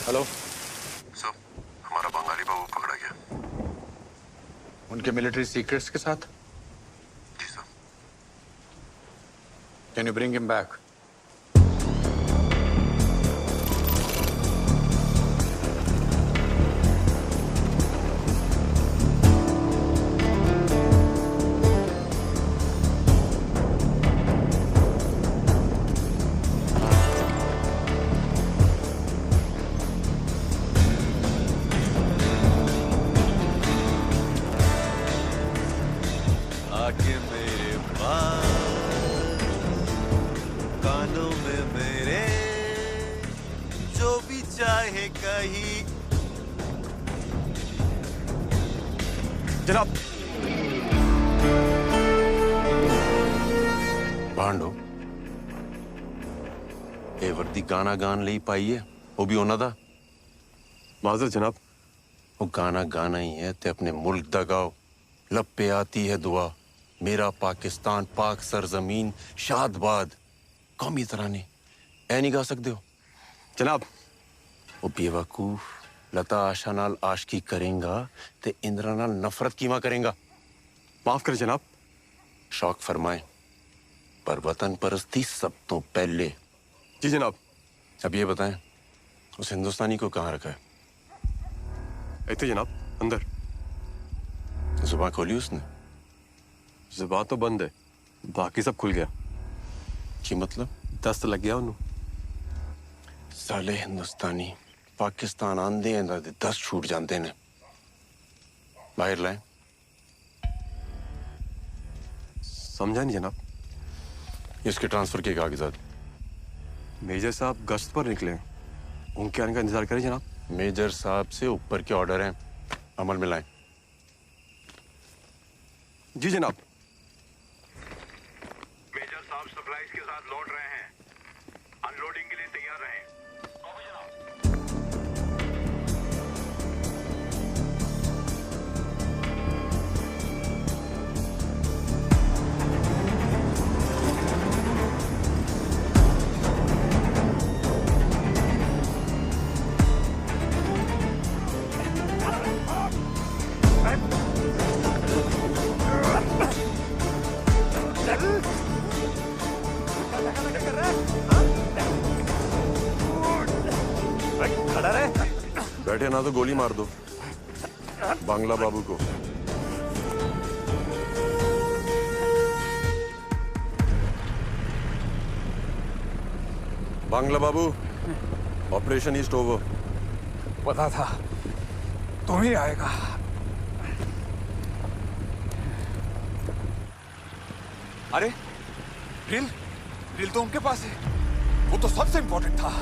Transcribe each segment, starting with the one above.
Hello सब हमारा बंगाली बाबू पकड़ा गया। उनके मिलिट्री सीक्रेट्स के साथ। जी sir. Can you bring him back? आके मेरे पास कानों में मेरे जो भी चाहे कहीं। जनाब भांडो ये वर्दी गाना गान ले पाई है, वो भी होना था। माजर जनाब। वो गाना गाना ही है ते अपने मुल्क दा गाओ। लब पे आती है दुआ, मेरा पाकिस्तान पाक सरजमीन शादबाद। कौमी तराने ऐ नहीं गा सकते हो जनाब वो बेवकूफ लता आशा नाल आशकी करेंगा ते इंद्रा नाल नफरत कीमा करेंगा। माफ कर जनाब। शौक फरमाए पर वतन परस्ती सब तो पहले। जी जनाब। अब ये बताएं उस हिंदुस्तानी को कहाँ रखा है? ऐसे जनाब अंदर। जुबान खोली उसने? जुबान तो बंद है, बाकी सब खुल गया। की मतलब? दस्त लग गया उन्होंने। साले हिंदुस्तानी पाकिस्तान आंदे हैं ते 10 छूट जाते ने। बाहर लाए। समझा नहीं जनाब। इसके ट्रांसफर के कागजात। मेजर साहब गश्त पर निकले, उनके आने का इंतजार करें जनाब। मेजर साहब से ऊपर के ऑर्डर हैं, अमल में लाएं। जी जनाब। मेजर साहब सप्लाईज के साथ लौट रहे हैं, अनलोडिंग के लिए तैयार रहें। बैठे ना तो गोली मार दो बांग्ला बाबू को। बांग्ला बाबू, ऑपरेशन ईस्ट ओवर। पता था तुम ही आएगा। अरे ड्रिल ड्रिल तो उनके पास है, वो तो सबसे इंपॉर्टेंट था।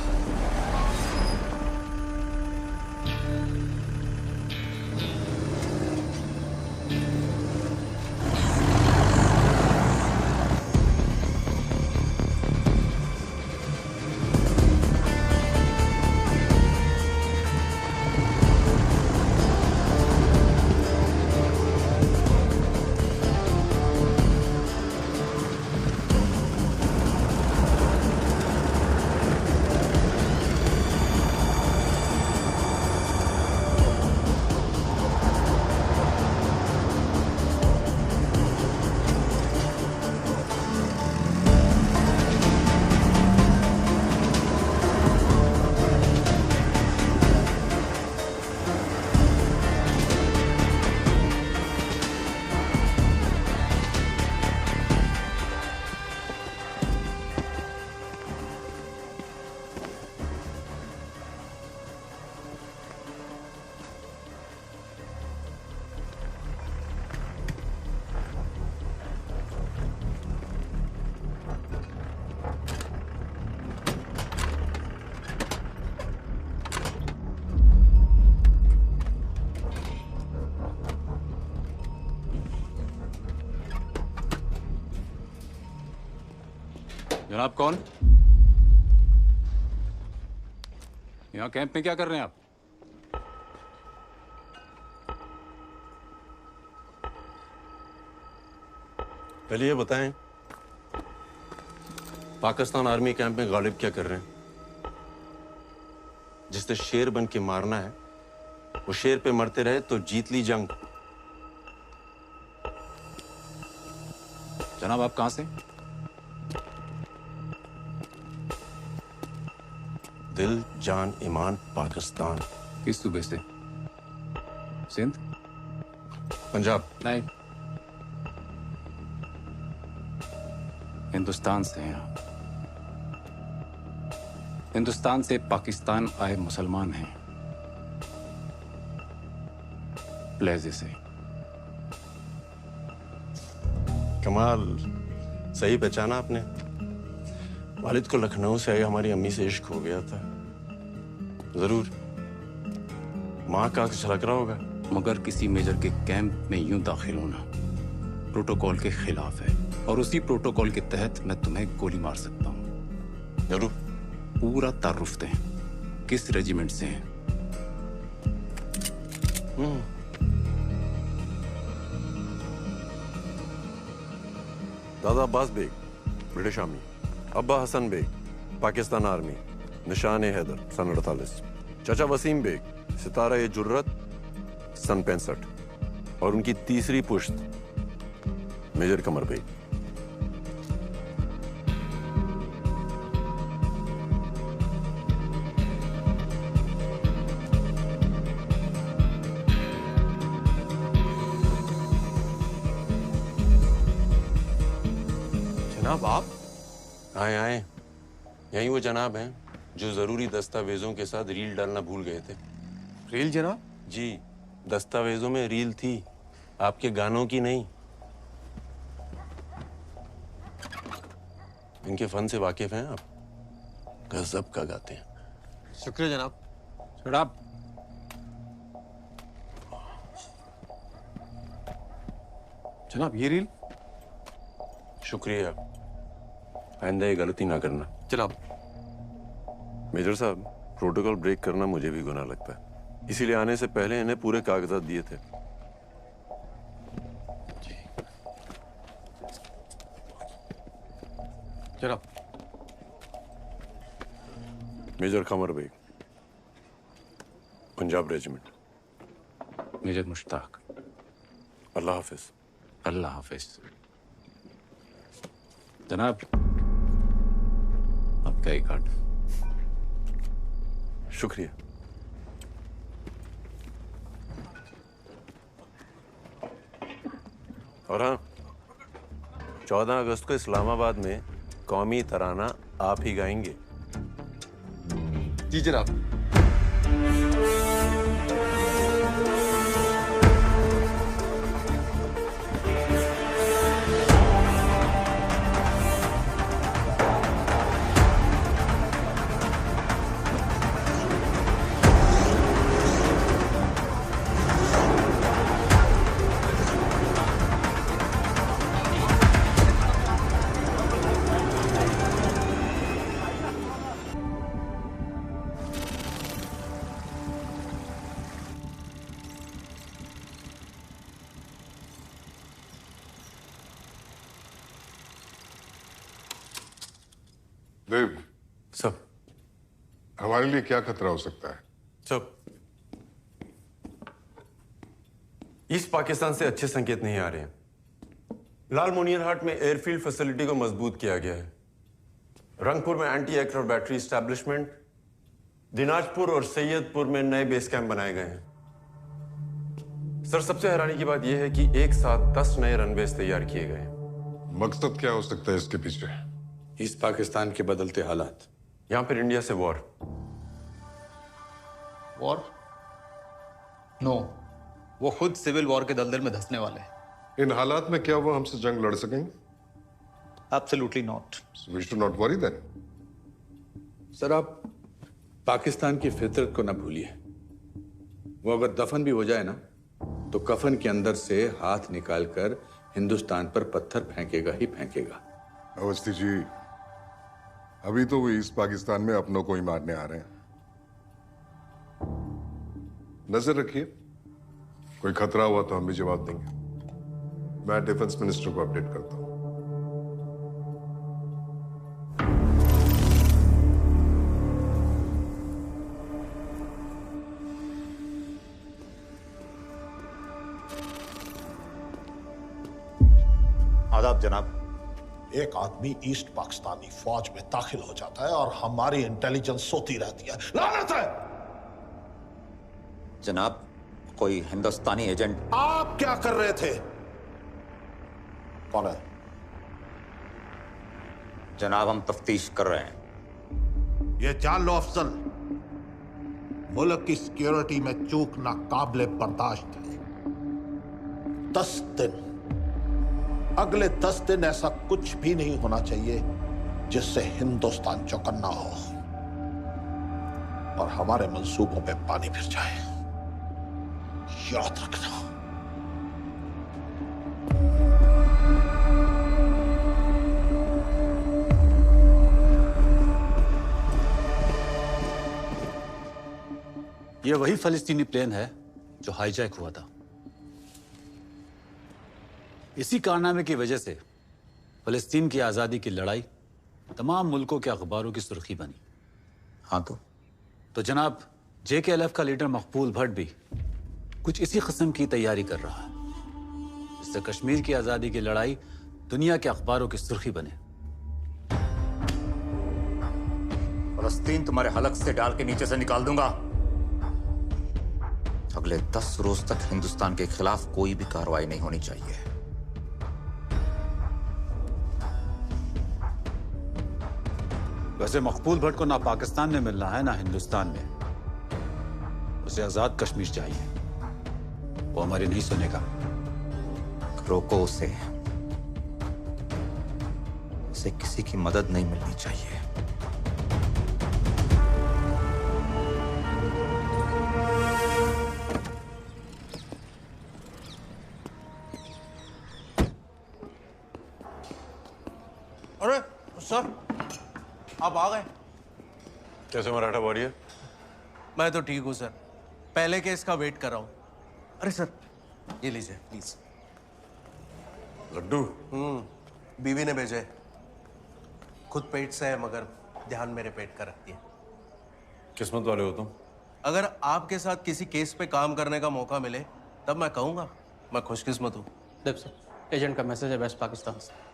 जनाब कौन? यहाँ कैंप में क्या कर रहे हैं आप? पहले ये बताएं पाकिस्तान आर्मी कैंप में गालिब क्या कर रहे हैं? जिसने शेर बन के मारना है वो शेर पे मरते रहे तो जीत ली जंग। जनाब आप कहां से? दिल जान ईमान पाकिस्तान। किस सूबे से? सिंध? पंजाब। नहीं, हिंदुस्तान से हैं आप। हिंदुस्तान से पाकिस्तान आए मुसलमान हैं, प्लेजे से। कमाल, सही पहचाना आपने। वालिद को लखनऊ से आई हमारी अम्मी से इश्क हो गया था। जरूर माँ का आंख झलक रहा होगा। मगर किसी मेजर के कैंप में यूं दाखिल होना प्रोटोकॉल के खिलाफ है, और उसी प्रोटोकॉल के तहत मैं तुम्हें गोली मार सकता हूं। जरूर। पूरा तारुफ दें, किस रेजिमेंट से हैं? दादा अब्बास बेग, ब्रिटिश आर्मी। अब्बा हसन बेग, पाकिस्तान आर्मी, निशान हैदर, सन 48। चाचा वसीम बेग, सितारा ए जुर्रत, सन 65। और उनकी तीसरी पुश्त मेजर कमर बेग। जनाब आप? आए आए, यही वो जनाब हैं जो जरूरी दस्तावेजों के साथ रील डालना भूल गए थे। रील जनाब? जी, दस्तावेजों में रील थी, आपके गानों की नहीं। इनके फन से वाकिफ हैं आप? गजब का गाते हैं। शुक्रिया जनाब। शराब। जनाब ये रील? शुक्रिया, आइंदा ये गलती ना करना। जनाब। मेजर साहब, प्रोटोकॉल ब्रेक करना मुझे भी गुनाह लगता है, इसीलिए आने से पहले इन्हें पूरे कागजात दिए थे। जनाब। Major Qamar Baig, Punjab regiment. Major Mushtaq. Allah हाफिज। अल्लाह हाफिज। जनाब आपका एक कार्ड। शुक्रिया। और हाँ, 14 अगस्त को इस्लामाबाद में कौमी तराना आप ही गाएंगे। जी जनाब। देव, सब हमारे लिए क्या खतरा हो सकता है? सब ईस्ट पाकिस्तान से अच्छे संकेत नहीं आ रहे हैं। लाल मोनियरहाट में एयरफील्ड फैसिलिटी को मजबूत किया गया है। रंगपुर में anti aircraft battery establishment, Dinajpur और सैयदपुर में नए बेस कैंप बनाए गए हैं। सर, सबसे हैरानी की बात यह है कि एक साथ 10 नए रनवेज तैयार किए गए हैं। मकसद क्या हो सकता है इसके पीछे? ईस्ट पाकिस्तान के बदलते हालात। यहां पर इंडिया से वॉर। वॉर? नो, वो खुद सिविल वॉर के दलदल में धंसने वाले हैं। इन हालात में क्या वो हमसे जंग लड़ सकेंगे? Absolutely not. We should not worry then. Sir, आप पाकिस्तान की फितरत को ना भूलिए। वो अगर दफन भी हो जाए ना, तो कफन के अंदर से हाथ निकालकर हिंदुस्तान पर पत्थर फेंकेगा ही फेंकेगा। अवस्थी जी, अभी तो वो ईस्ट पाकिस्तान में अपनों को ही मारने आ रहे हैं। नजर रखिए, कोई खतरा हुआ तो हम भी जवाब देंगे। मैं डिफेंस मिनिस्टर को अपडेट करता हूं। आदाब जनाब। एक आदमी ईस्ट पाकिस्तानी फौज में दाखिल हो जाता है और हमारी इंटेलिजेंस सोती रहती है। लानत है! जनाब, कोई हिंदुस्तानी एजेंट। आप क्या कर रहे थे? कौन है? जनाब, हम तफ्तीश कर रहे हैं। ये जान लो अफजल, मुल्क की सिक्योरिटी में चूक नाकाबिले बर्दाश्त है। 10 दिन, अगले 10 दिन ऐसा कुछ भी नहीं होना चाहिए जिससे हिंदुस्तान चौकन्ना हो और हमारे मंसूबों पे पानी फिर जाए। याद रखना। यह वही फलस्तीनी प्लेन है जो हाईजैक हुआ था। इसी कारनामे की वजह से फलस्तीन की आज़ादी की लड़ाई तमाम मुल्कों के अखबारों की सुर्खी बनी। हाँ तो जनाब, JKLF का लीडर मकबूल भट्ट भी कुछ इसी किस्म की तैयारी कर रहा है, जिससे कश्मीर की आज़ादी की लड़ाई दुनिया के अखबारों की सुर्खी बने। फलस्तीन तुम्हारे हलक से डाल के नीचे से निकाल दूंगा। अगले 10 रोज तक हिंदुस्तान के खिलाफ कोई भी कार्रवाई नहीं होनी चाहिए। वैसे मकबूल भट्ट को ना पाकिस्तान में मिलना है ना हिंदुस्तान में। उसे आजाद कश्मीर चाहिए। वो हमारी नहीं सुनेगा। रोको उसे। उसे किसी की मदद नहीं मिलनी चाहिए। अरे सर, आप आ गए। कैसे मराठा वॉरियर? मैं तो ठीक हूँ सर, पहले केस का वेट कर रहा हूँ। अरे सर, ये लीजिए प्लीज। लड्डू? बीवी ने भेजे। खुद पेट से है मगर ध्यान मेरे पेट का रखती है। किस्मत वाले हो तुम। अगर आपके साथ किसी केस पे काम करने का मौका मिले तब मैं कहूँगा मैं खुशकिस्मत हूँ। सर, एजेंट का मैसेज है वेस्ट पाकिस्तान से।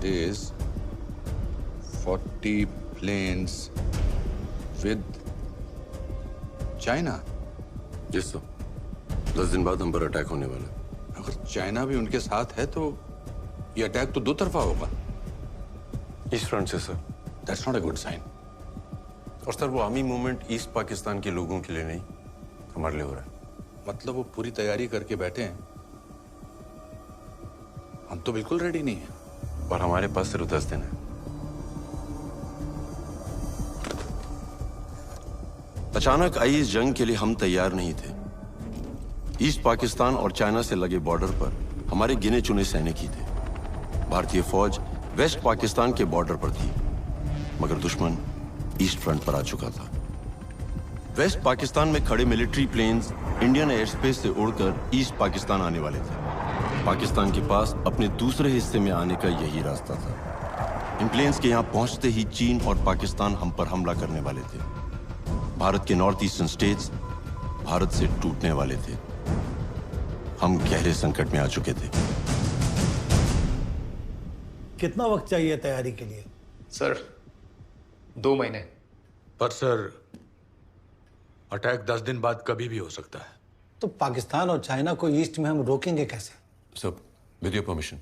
days, 40 planes with China. Yes sir, 10 दिन बाद हम पर अटैक होने वाला है। अगर चाइना भी उनके साथ है तो ये अटैक तो दो तरफा होगा। ईस्ट फ्रंट से sir. That's not a good sign. और सर, वो आर्मी मूवमेंट ईस्ट पाकिस्तान के लोगों के लिए नहीं, हमारे लिए हो रहा है। मतलब वो पूरी तैयारी करके बैठे हैं। हम तो बिल्कुल रेडी नहीं हैं। और हमारे पास सिर्फ 10 दिन है। अचानक आई इस जंग के लिए हम तैयार नहीं थे। ईस्ट पाकिस्तान और चाइना से लगे बॉर्डर पर हमारे गिने चुने सैनिक ही थे। भारतीय फौज वेस्ट पाकिस्तान के बॉर्डर पर थी, मगर दुश्मन ईस्ट फ्रंट पर आ चुका था। वेस्ट पाकिस्तान में खड़े military planes Indian air space से उड़कर ईस्ट पाकिस्तान आने वाले थे। पाकिस्तान के पास अपने दूसरे हिस्से में आने का यही रास्ता था। इन प्लेन्स के यहाँ पहुंचते ही चीन और पाकिस्तान हम पर हमला करने वाले थे। भारत के नॉर्थ ईस्टर्न स्टेट्स भारत से टूटने वाले थे। हम गहरे संकट में आ चुके थे। कितना वक्त चाहिए तैयारी के लिए? सर, 2 महीने। पर सर, अटैक 10 दिन बाद कभी भी हो सकता है। तो पाकिस्तान और चाइना को ईस्ट में हम रोकेंगे कैसे? सब विद योर परमिशन।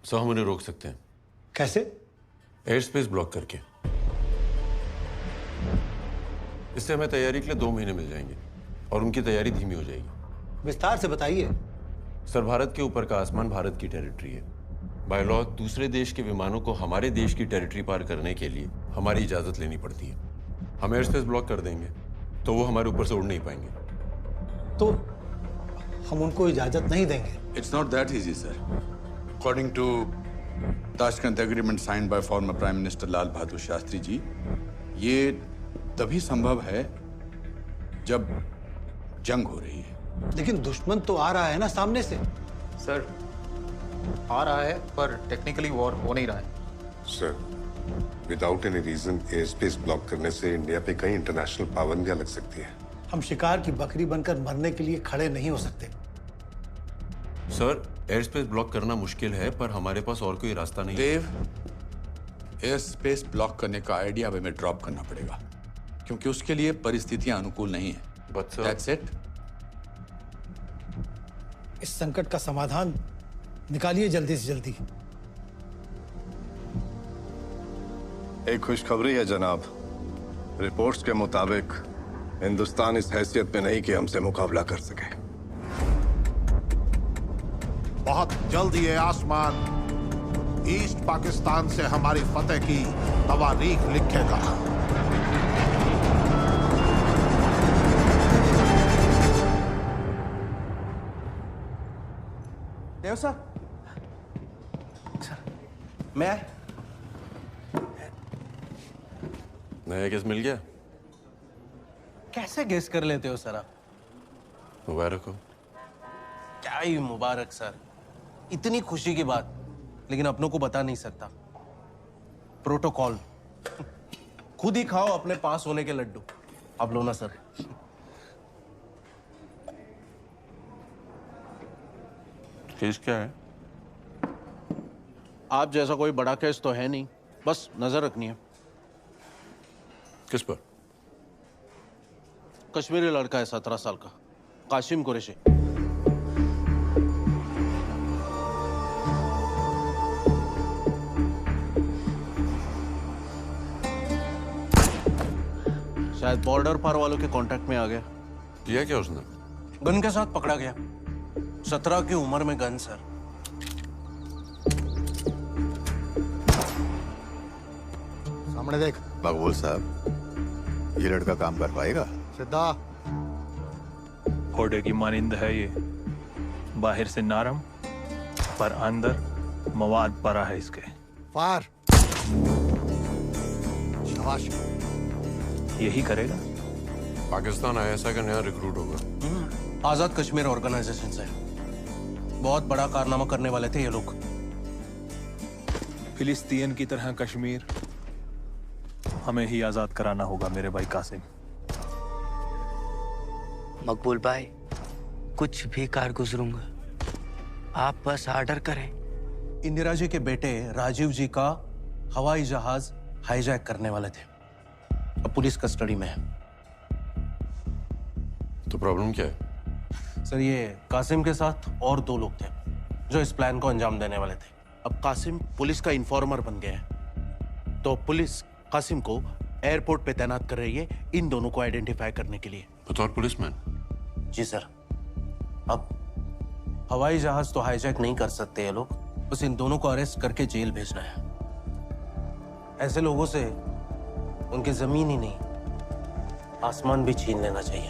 सर, हम उन्हें रोक सकते हैं। कैसे? एयर स्पेस ब्लॉक करके। इससे हमें तैयारी के लिए 2 महीने मिल जाएंगे और उनकी तैयारी धीमी हो जाएगी। विस्तार से बताइए। सर, भारत के ऊपर का आसमान भारत की टेरिटरी है। बाय लॉ दूसरे देश के विमानों को हमारे देश की टेरिटरी पार करने के लिए हमारी इजाजत लेनी पड़ती है। हम एयर स्पेस ब्लॉक कर देंगे तो वो हमारे ऊपर से उड़ नहीं पाएंगे। तो हम उनको इजाजत नहीं देंगे। It's not that easy, sir. According to Tashkent agreement signed by former Prime Minister Lal Bahadur Shastri ji, ये तभी संभव है जब जंग हो रही है। लेकिन दुश्मन तो आ रहा है ना सामने से। सर, आ रहा है पर टेक्निकली वॉर हो नहीं रहा है। Sir, without any reason air space block करने से इंडिया पे कई इंटरनेशनल पाबंदियां लग सकती हैं। हम शिकार की बकरी बनकर मरने के लिए खड़े नहीं हो सकते। सर, एयर स्पेस ब्लॉक करना मुश्किल है, पर हमारे पास और कोई रास्ता नहीं। देव, एयर स्पेस ब्लॉक करने का आइडिया अब हमें ड्रॉप करना पड़ेगा, क्योंकि उसके लिए परिस्थितियां अनुकूल नहीं है। But sir, that's it. इस संकट का समाधान निकालिए जल्दी से जल्दी। एक खुशखबरी है जनाब। रिपोर्ट्स के मुताबिक हिंदुस्तान इस हैसियत में नहीं कि हमसे मुकाबला कर सके। बहुत जल्द ये आसमान ईस्ट पाकिस्तान से हमारी फतेह की तवारीख लिखेगा। देव सर, मैं नया केस मिल गया? कैसे गेस कर लेते हो सर आप? मुबारक हो। क्या ही मुबारक सर, इतनी खुशी की बात, लेकिन अपनों को बता नहीं सकता। प्रोटोकॉल। खुद ही खाओ अपने पास होने के लड्डू। अब लो ना सर। केस क्या है? आप जैसा कोई बड़ा केस तो है नहीं, बस नजर रखनी है। किस पर? कश्मीरी लड़का है 17 साल का, कासिम कुरैशी। शायद बॉर्डर पार वालों के कांटेक्ट में आ गया। किया क्या उसने? गन के साथ पकड़ा गया। 17 की उम्र में गन सर। सामने देख। मकबूल साहब, ये लड़का काम कर पाएगा? सीधा घोड़े की मानिंद है ये, बाहर से नरम पर अंदर मवाद भरा है इसके। फार। शाबाश। यही करेगा। पाकिस्तान आईएसआई का नया रिक्रूट होगा। आजाद कश्मीर ऑर्गेनाइजेशन से। बहुत बड़ा कारनामा करने वाले थे ये लोग। फिलिस्तीन की तरह कश्मीर हमें ही आजाद कराना होगा मेरे भाई कासिम। मकबूल भाई, कुछ भी कार गुजरूंगा, आप बस ऑर्डर करें। इंदिरा जी के बेटे राजीव जी का हवाई जहाज हाईजैक करने वाले थे, अब पुलिस कस्टडी में है। तो प्रॉब्लम क्या है? सर, ये कासिम के साथ और 2 लोग थे जो इस प्लान को अंजाम देने वाले थे। अब कासिम पुलिस का इन्फॉर्मर बन गया है, तो पुलिस कासिम को एयरपोर्ट पे तैनात कर रही है इन दोनों को आइडेंटिफाई करने के लिए। बतौर पुलिसमैन? जी सर। अब हवाई जहाज तो हाईजैक नहीं कर सकते ये लोग, बस इन दोनों को अरेस्ट करके जेल भेजना है। ऐसे लोगों से उनकी जमीन ही नहीं, आसमान भी छीन लेना चाहिए।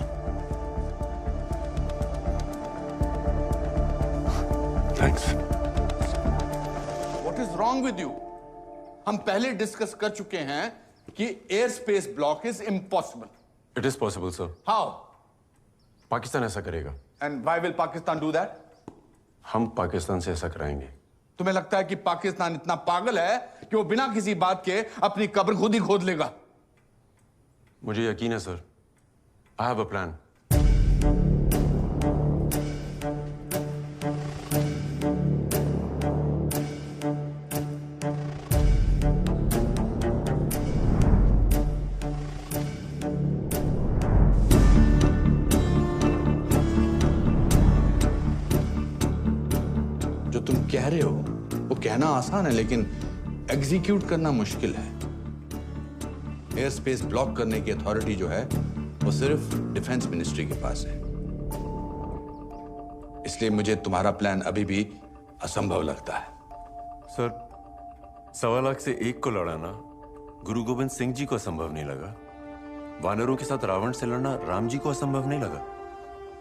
Thanks. What is wrong with you? हम पहले डिस्कस कर चुके हैं कि air space block is impossible. It is possible sir. How? Pakistan ऐसा करेगा। And why will Pakistan do that? हम पाकिस्तान से ऐसा कराएंगे। तुम्हें लगता है कि पाकिस्तान इतना पागल है कि वो बिना किसी बात के अपनी कब्र खुद ही खोद लेगा? मुझे यकीन है sir. I have a plan. जो तुम कह रहे हो वो कहना आसान है, लेकिन एग्जीक्यूट करना मुश्किल है। एयर स्पेस ब्लॉक करने की अथॉरिटी जो है वो सिर्फ डिफेंस मिनिस्ट्री के पास है। इसलिए मुझे तुम्हारा प्लान अभी भी असंभव लगता है। सर, 1.25 लाख से 1 को लड़ाना गुरु गोविंद सिंह जी को असंभव नहीं लगा। वानरों के साथ रावण से लड़ना राम जी को असंभव नहीं लगा।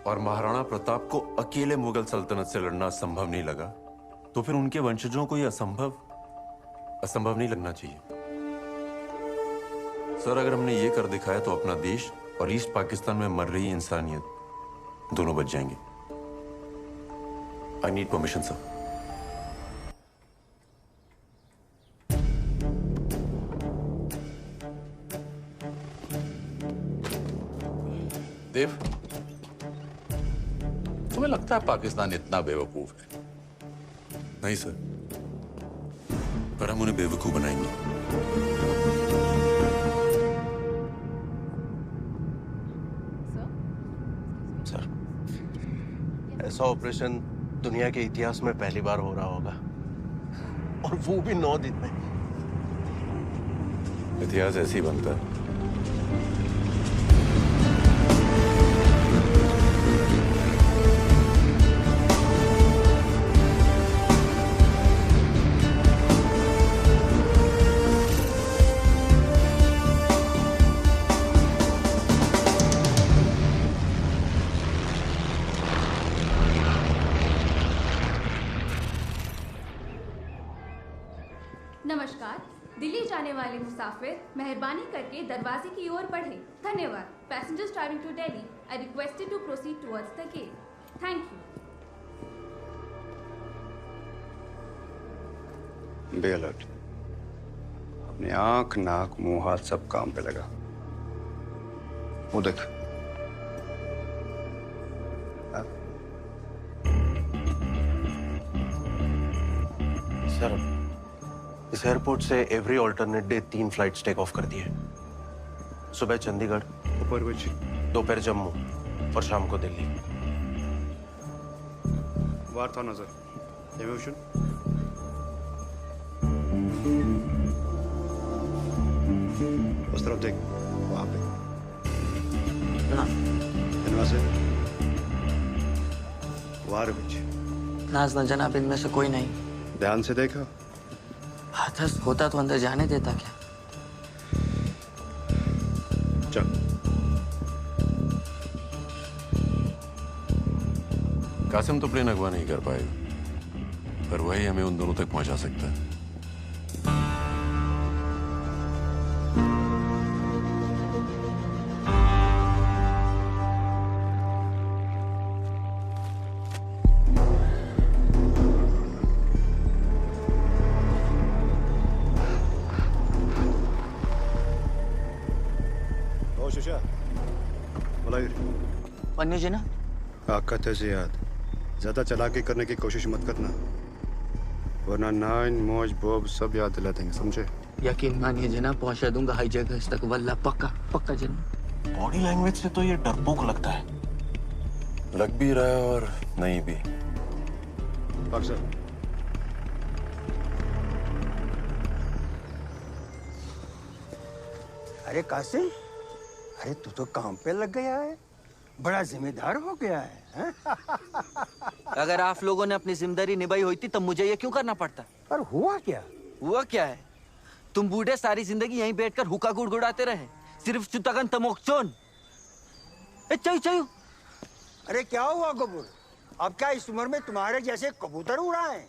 और महाराणा प्रताप को अकेले मुगल सल्तनत से लड़ना संभव नहीं लगा, तो फिर उनके वंशजों को यह असंभव नहीं लगना चाहिए। सर, अगर हमने ये कर दिखाया तो अपना देश और ईस्ट पाकिस्तान में मर रही इंसानियत दोनों बच जाएंगे। I need permission sir. तुम्हें लगता है पाकिस्तान इतना बेवकूफ है? नहीं सर, पर हम उन्हें बेवकूफ बनाएंगे। सर, ऐसा ऑपरेशन दुनिया के इतिहास में पहली बार हो रहा होगा, और वो भी 9 दिन में। इतिहास ऐसे ही बनता है। नमस्कार। दिल्ली जाने वाले मुसाफिर मेहरबानी करके दरवाजे की ओर बढ़े। धन्यवाद। Passengers travelling to Delhi are requested to proceed towards the gate. Thank you. Be alert. अपने आंख, नाक, मुंह, हाथ सब काम पे लगा। वो देख। सर, इस एयरपोर्ट से every alternate day 3 flights take off कर दिए। सुबह चंडीगढ़, दोपहर जम्मू और शाम को दिल्ली। वार्ता नजर इमोशन। उस तरफ देख, वहां पे नाज न जनाब, इनमें से कोई नहीं। ध्यान से देखा। हाथस होता तो अंदर जाने देता क्या? चल। कासिम तो प्लेन अगवा नहीं कर पाएगा, पर वही हमें उन दोनों तक पहुंचा सकता है। पन्नू जी ना, आका तेजी याद, ज्यादा चालाकी करने की कोशिश मत करना, वरना नाइन, मौज, बोब सब याद दिला देंगे, समझे? यकीन मानिए जनाब, पहुंचा दूंगा हाई जगह तक, वल्ला पक्का पक्का जनाब। बॉडी लैंग्वेज से तो ये डरपोक लगता है। लग भी रहा है और नहीं भी। अक्सर अरे कासिम, अरे तू तो काम पे लग गया है, बड़ा जिम्मेदार हो गया है। अगर आप लोगों ने अपनी जिम्मेदारी निभाई होती तब मुझे ये क्यों करना पड़ता? पर हुआ क्या? हुआ क्या है? तुम बूढ़े सारी जिंदगी यहीं बैठकर हुक्का गुड़गुड़ाते रहे, सिर्फ चुतगन तमोक्चोन। चयू चयू। अरे क्या हुआ कबूतर? अब क्या इस उम्र में तुम्हारे जैसे कबूतर उड़ाएं?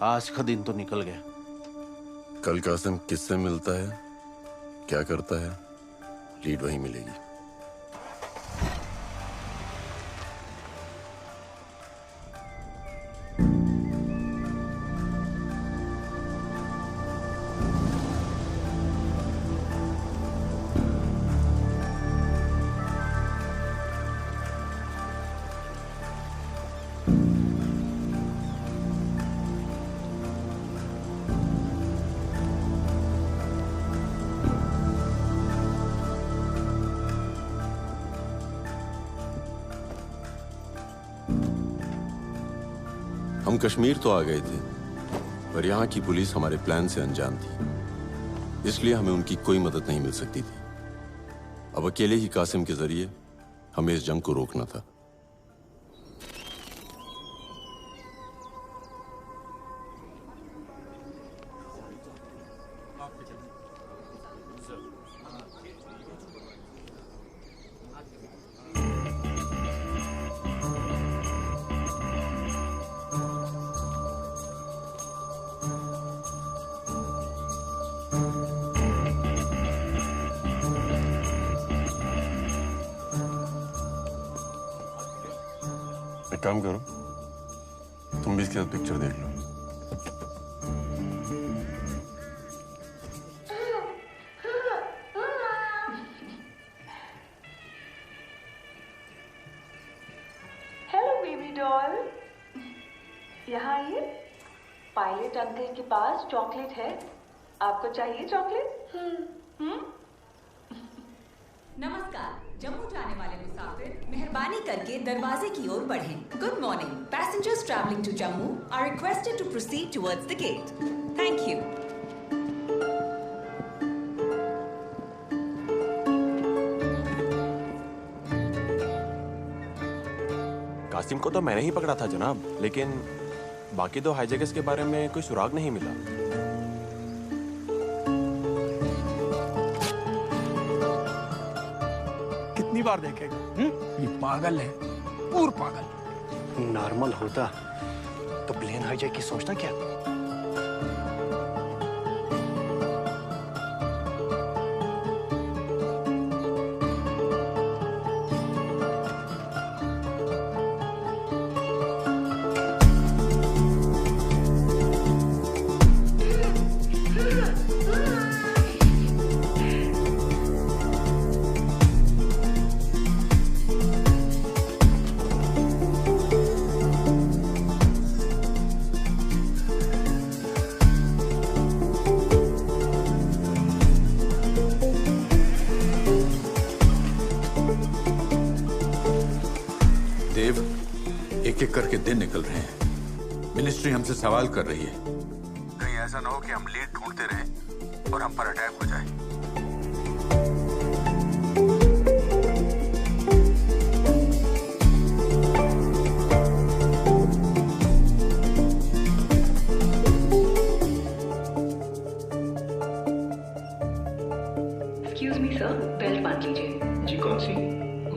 आज का दिन तो निकल गया। कल कासिम किससे मिलता है, क्या करता है, लीड वहीं मिलेगी। हम कश्मीर तो आ गए थे, पर यहाँ की पुलिस हमारे प्लान से अनजान थी, इसलिए हमें उनकी कोई मदद नहीं मिल सकती थी। अब अकेले ही कासिम के जरिए हमें इस जंग को रोकना था। एक काम करो, तुम भी इसके साथ पिक्चर देख लो। हेलो बेबी डॉल, यहाँ आइए। पायलट अंकल के पास चॉकलेट है, आपको चाहिए चॉकलेट? नमस्कार, जम्मू जाने वाले मुसाफिर मेहरबानी करके दरवाजे की ओर बढ़ें। Good morning, passengers travelling to Jammu are requested to proceed towards the gate. Thank you. Qasim को तो मैंने ही पकड़ा था जनाब, लेकिन बाकी दो हाईजैकर्स के बारे में कोई सुराग नहीं मिला। कितनी बार देखेगा? ये पागल है, पूर्ण पागल। नॉर्मल होता तो प्लेन हाईजैक की सोचना क्या? एक एक करके दिन निकल रहे हैं। मिनिस्ट्री हमसे सवाल कर रही है। कहीं ऐसा ना हो कि हम लीड ढूंढते रहें और हम पर अटैक हो जाए। एक्सक्यूज मी सर, बेल्ट बांध लीजिए। जी कौन सी?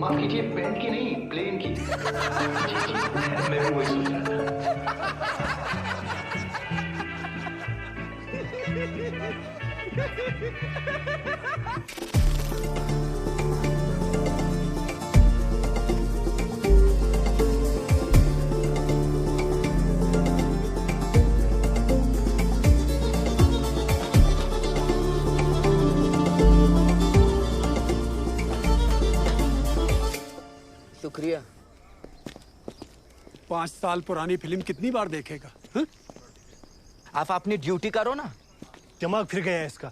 माफ कीजिए, बैंड की नहीं, प्लेन की। जी जी, मैं भी वही सोच रहा शुक्रिया। 5 साल पुरानी फिल्म कितनी बार देखेगा? हा? आप अपनी ड्यूटी करो ना। दिमाग फिर गया है इसका।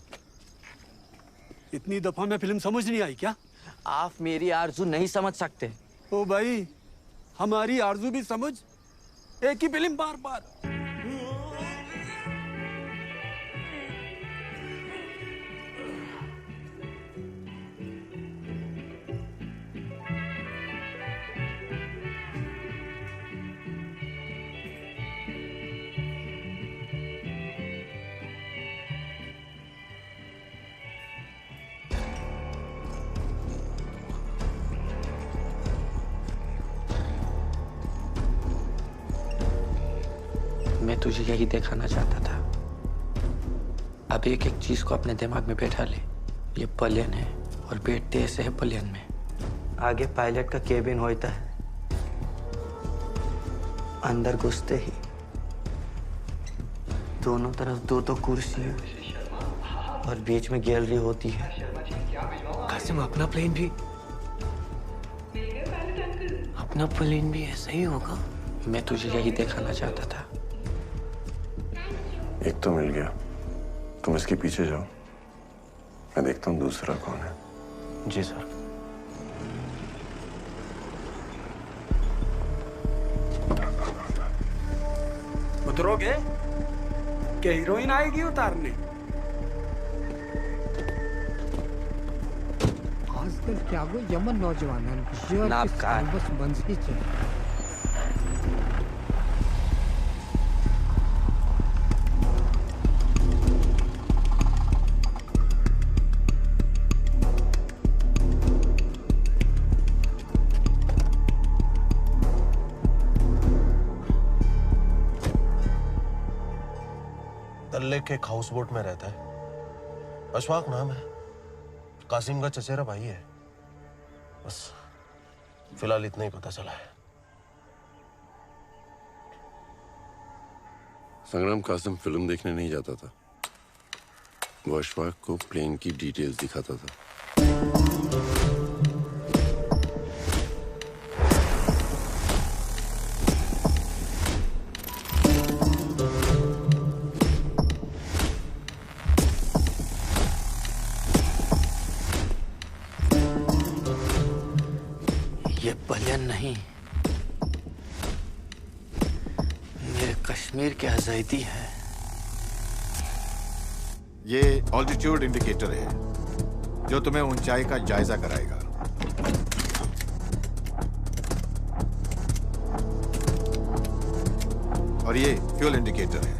इतनी दफा में फिल्म समझ नहीं आई क्या? आप मेरी आरज़ू नहीं समझ सकते। ओ भाई, हमारी आरज़ू भी समझ। एक ही फिल्म बार बार। मैं तुझे यही दिखाना चाहता था। अब एक एक चीज को अपने दिमाग में बैठा ले। ये प्लेन है और बैठते ऐसे है प्लेन में। आगे पायलट का केबिन होता है, अंदर घुसते ही दोनों तरफ दो कुर्सी और बीच में गैलरी होती है। कासिम, अपना प्लेन भी ऐसा ही होगा। मैं तुझे यही दिखाना चाहता था। एक तो मिल गया, तुम इसके पीछे जाओ, मैं देखता हूँ दूसरा कौन है। जी सर। उतरोगे क्या हीरोइन आएगी उतारने? आजकल क्या वो यमन नौजवान हैं नापकार। बस मंजरी चाहिए। डल लेक के एक हाउस बोट में रहता है। अशफाक नाम है। कासिम का चचेरा भाई है। बस फिलहाल इतना ही पता चला है। संग्राम कासिम फिल्म देखने नहीं जाता था, वो अशफाक को प्लेन की डिटेल्स दिखाता था। ये पलियन नहीं, मेरे कश्मीर के अजैदी है। ये ऑल्टीट्यूड इंडिकेटर है जो तुम्हें ऊंचाई का जायजा कराएगा। और ये फ्यूल इंडिकेटर है।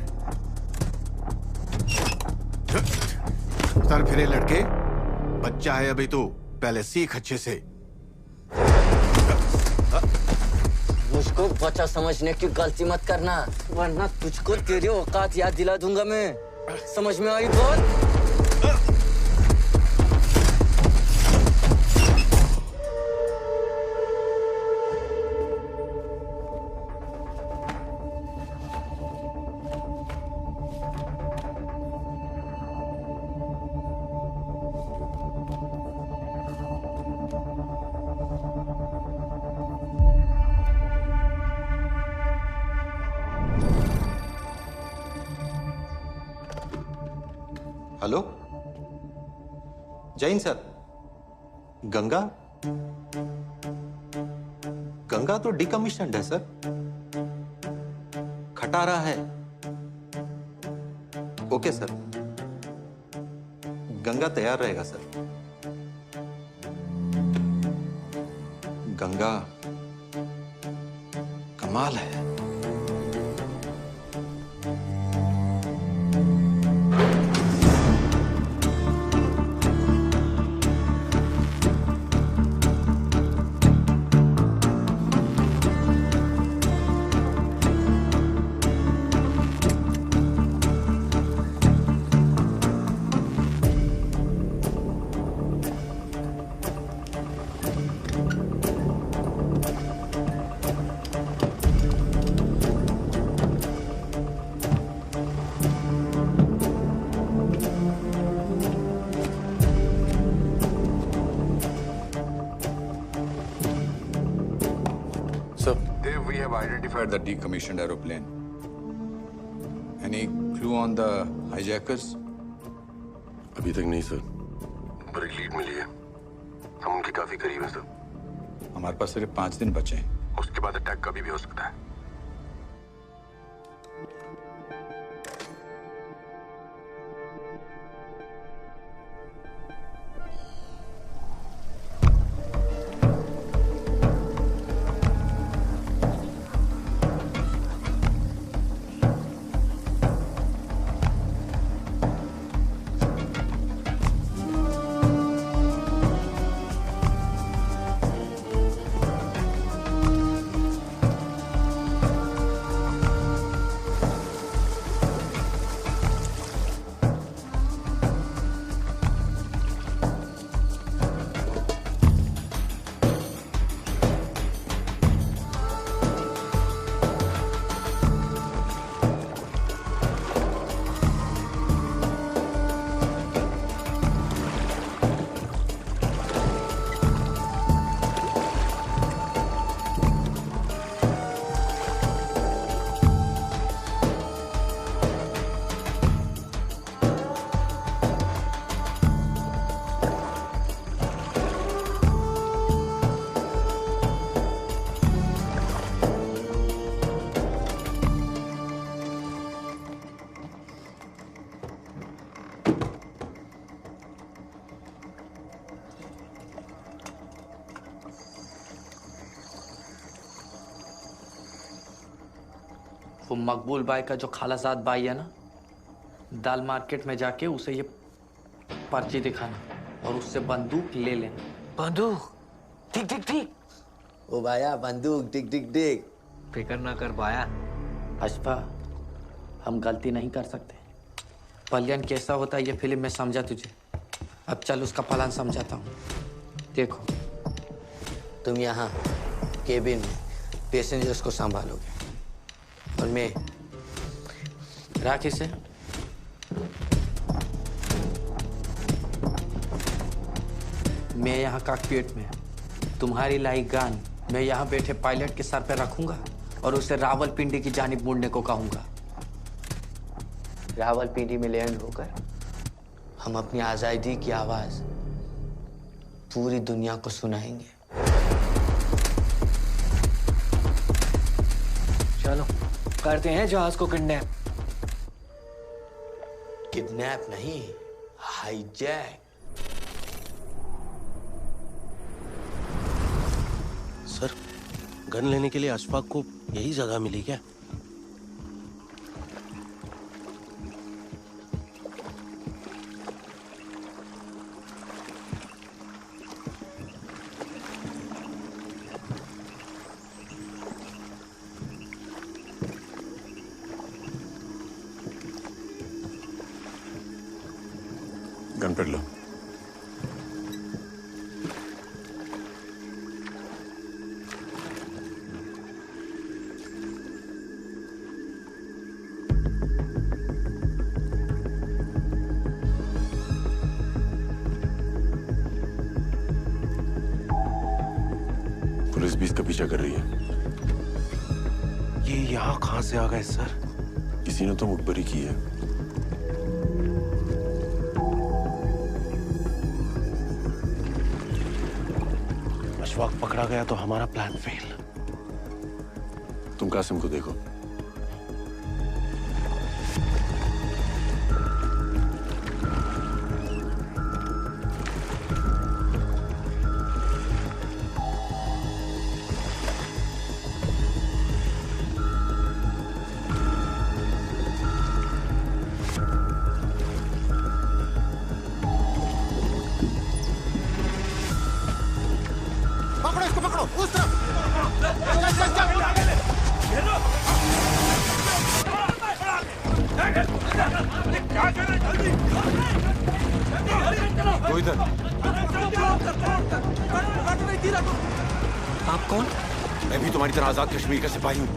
सर फिरे लड़के, बच्चा है अभी तू, पहले सीख अच्छे से। मुझको बच्चा समझने की गलती मत करना, वरना तुझको तेरी औकात याद दिला दूंगा मैं। समझ में आई बात? हेलो जैन सर, गंगा गंगा तो डिकमीशन्ड है सर, खटारा है। ओके सर, गंगा तैयार रहेगा सर। गंगा कमाल है। The decommissioned aeroplane. Any clue on the hijackers? अभी तक नहीं सर, पर एक लीड मिली है। हम उनके काफी करीब हैं सर। हमारे पास सिर्फ 5 दिन बचे हैं। उसके बाद अटैक कभी भी हो सकता है। वो मकबूल भाई का जो खालाजाद भाई है ना, दाल मार्केट में जाके उसे ये पर्ची दिखाना और उससे बंदूक ले लेना। बंदूक? ठीक ठीक ठीक। ओ भाया बंदूक ठीक ठीक ठीक। फिक्र ना कर भाया। अशफा, हम गलती नहीं कर सकते। पलियन कैसा होता है ये फिल्म में समझा तुझे। अब चल उसका प्लान समझाता हूँ। देखो, तुम यहाँ केबिन में पैसेंजर्स को संभालोगे और मैं राखी से मैं यहाँ कॉकपिट में तुम्हारी लाई गन मैं यहाँ बैठे पायलट के सर पे रखूंगा और उसे रावलपिंडी की जानिब मुड़ने को कहूंगा। रावलपिंडी में लैंड होकर हम अपनी आजादी की आवाज पूरी दुनिया को सुनाएंगे। चलो करते हैं जहाज को किडनैप। किडनैप नहीं, हाईजैक। सर, गन लेने के लिए अशफाक को यही जगह मिली क्या? गन पकड़ लो। पुलिस भी इसका पीछा कर रही है। ये यहाँ कहाँ से आ गए सर? किसी ने तो मुखबरी की है। अशफाक पकड़ा गया तो हमारा प्लान फेल। तुम कासिम को देखो। पकड़ो इसको, पकड़ो उस तरफ। चल चल चल। वो इधर। आप कौन? मैं भी तुम्हारी तरह आजाद कश्मीर का सिपाही हूँ।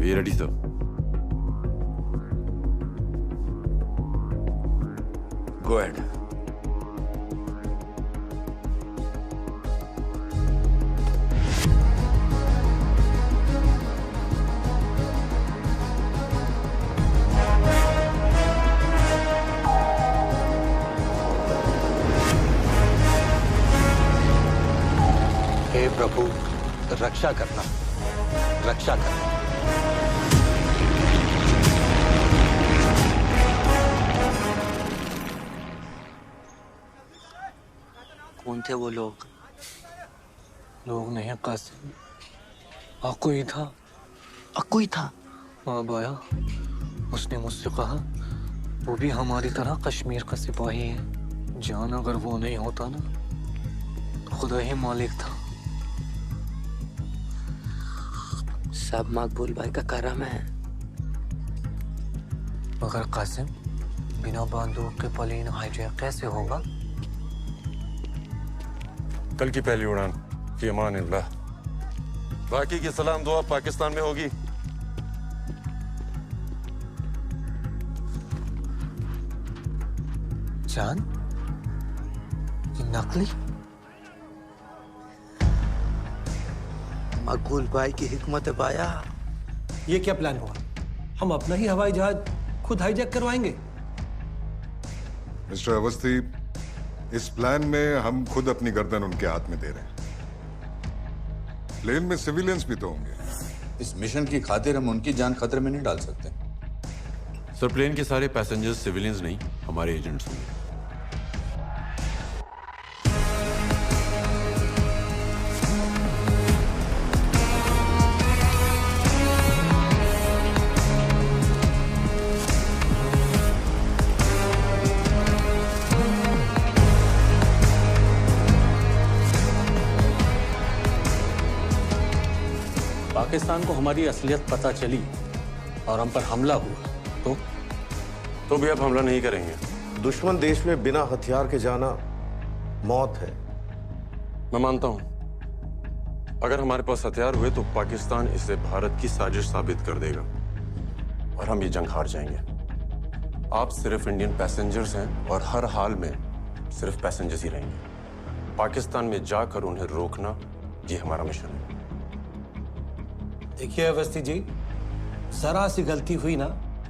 Are you ready, sir? Go ahead. हे प्रभु, रक्षा करना, रक्षा करना। कौन थे वो लोग? लोग नहीं कासिम, अक्कू ही था। अक्कू ही था? हाँ बाया, उसने मुझसे कहा वो भी हमारी तरह कश्मीर का सिपाही है। जान अगर वो नहीं होता ना तो खुदा ही मालिक था। सब मकबूल भाई का करम है। मगर कासिम, बिना बंदूक के प्लेन हाईजैक कैसे होगा? कल की पहली उड़ान की अमान अल्लाह। बाकी की सलाम दुआ पाकिस्तान में होगी। जान, ये नकली? मकबूल भाई की हिकमत है बाया। ये क्या प्लान हुआ? हम अपना ही हवाई जहाज खुद हाईजैक करवाएंगे? मिस्टर अवस्थी, इस प्लान में हम खुद अपनी गर्दन उनके हाथ में दे रहे हैं। प्लेन में सिविलियंस भी तो होंगे। इस मिशन की खातिर हम उनकी जान खतरे में नहीं डाल सकते। सर, प्लेन के सारे पैसेंजर्स सिविलियंस नहीं, हमारे एजेंट्स होंगे। पाकिस्तान को हमारी असलियत पता चली और हम पर हमला हुआ तो भी अब हमला नहीं करेंगे। दुश्मन देश में बिना हथियार के जाना मौत है। मैं मानता हूं, अगर हमारे पास हथियार हुए तो पाकिस्तान इसे भारत की साजिश साबित कर देगा और हम ये जंग हार जाएंगे। आप सिर्फ इंडियन पैसेंजर्स हैं और हर हाल में सिर्फ पैसेंजर्स ही रहेंगे। पाकिस्तान में जाकर उन्हें रोकना, ये हमारा मिशन है। देखिए अवस्थी जी, जरा सी गलती हुई ना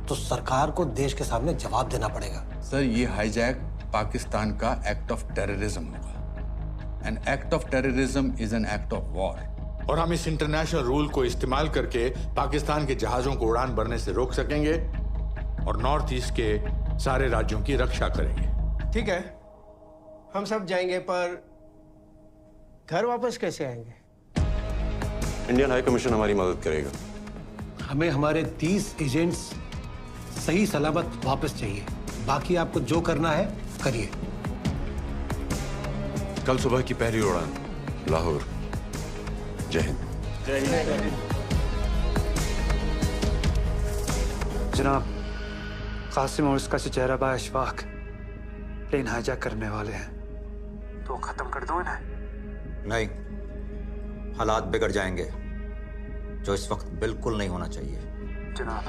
तो सरकार को देश के सामने जवाब देना पड़ेगा। सर, ये हाईजैक पाकिस्तान का एक्ट ऑफ टेररिज्म होगा। An act of terrorism is an act of war. और हम इस इंटरनेशनल रूल को इस्तेमाल करके पाकिस्तान के जहाजों को उड़ान भरने से रोक सकेंगे और नॉर्थ ईस्ट के सारे राज्यों की रक्षा करेंगे। ठीक है, हम सब जाएंगे, पर घर वापस कैसे आएंगे? इंडियन हाई कमीशन हमारी मदद करेगा। हमें हमारे 30 एजेंट्स सही सलामत वापस चाहिए। बाकी आपको जो करना है करिए। कल सुबह की पहली उड़ान लाहौर। जय हिंद। जनाब, कासिम और उसका चचेरा भाई अशफाक प्लेन हाईजैक करने वाले हैं। तो खत्म कर दो इन्हें। नहीं, हालात बिगड़ जाएंगे, जो इस वक्त बिल्कुल नहीं होना चाहिए। जनाब,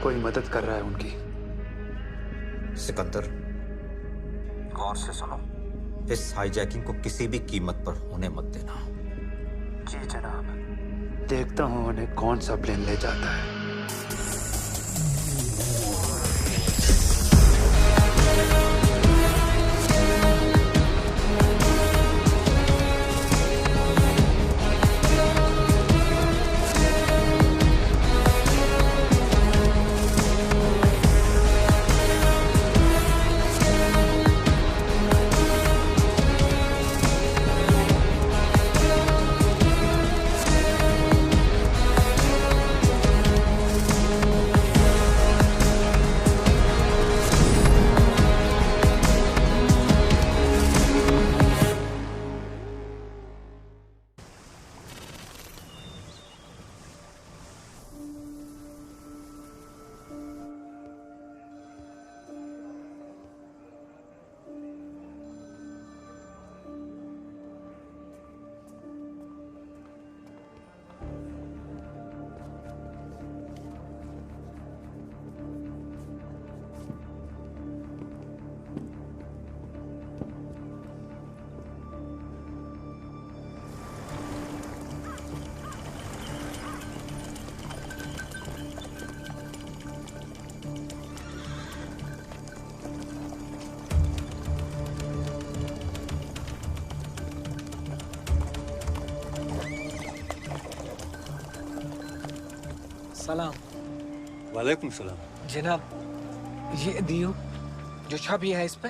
कोई मदद कर रहा है उनकी। सिकंदर, गौर से सुनो। इस हाईजैकिंग को किसी भी कीमत पर होने मत देना। जी जनाब, देखता हूं उन्हें कौन सा प्लेन ले जाता है। सलाम। वालेकुम सलाम। जनाब, ये दियो जो छापी है इस पे।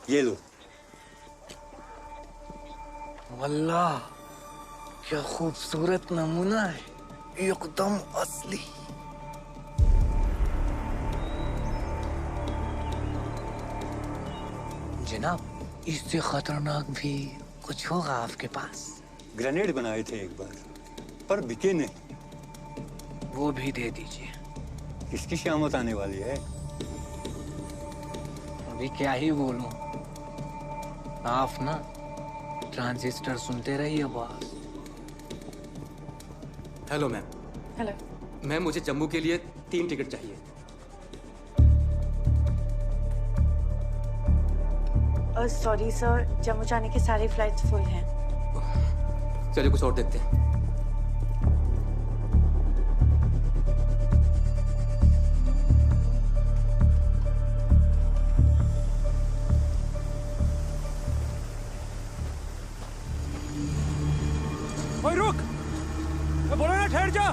ये लो। वल्लाह क्या खूबसूरत नमूना है, एकदम असली। जनाब, इससे खतरनाक भी कुछ होगा आपके पास? ग्रेनेड बनाए थे एक बार, पर बिके नहीं। वो भी दे दीजिए। किसकी शामत आने वाली है? अभी क्या ही बोलूं, आप ना ट्रांजिस्टर सुनते रहिए boss. Hello ma'am. Hello ma'am, मुझे जम्मू के लिए 3 टिकट चाहिए। सॉरी सर, जम्मू जाने की सारी फ्लाइट्स फुल हैं। चलिए कुछ और देखते हैं। ओए रुक, मैं बोला ना ठहर जा।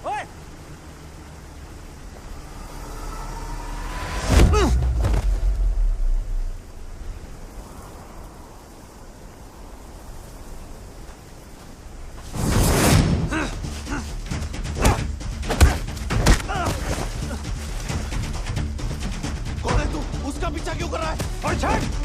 ओए कौन है तू? उसका पीछा क्यों कर रहा है? और छट!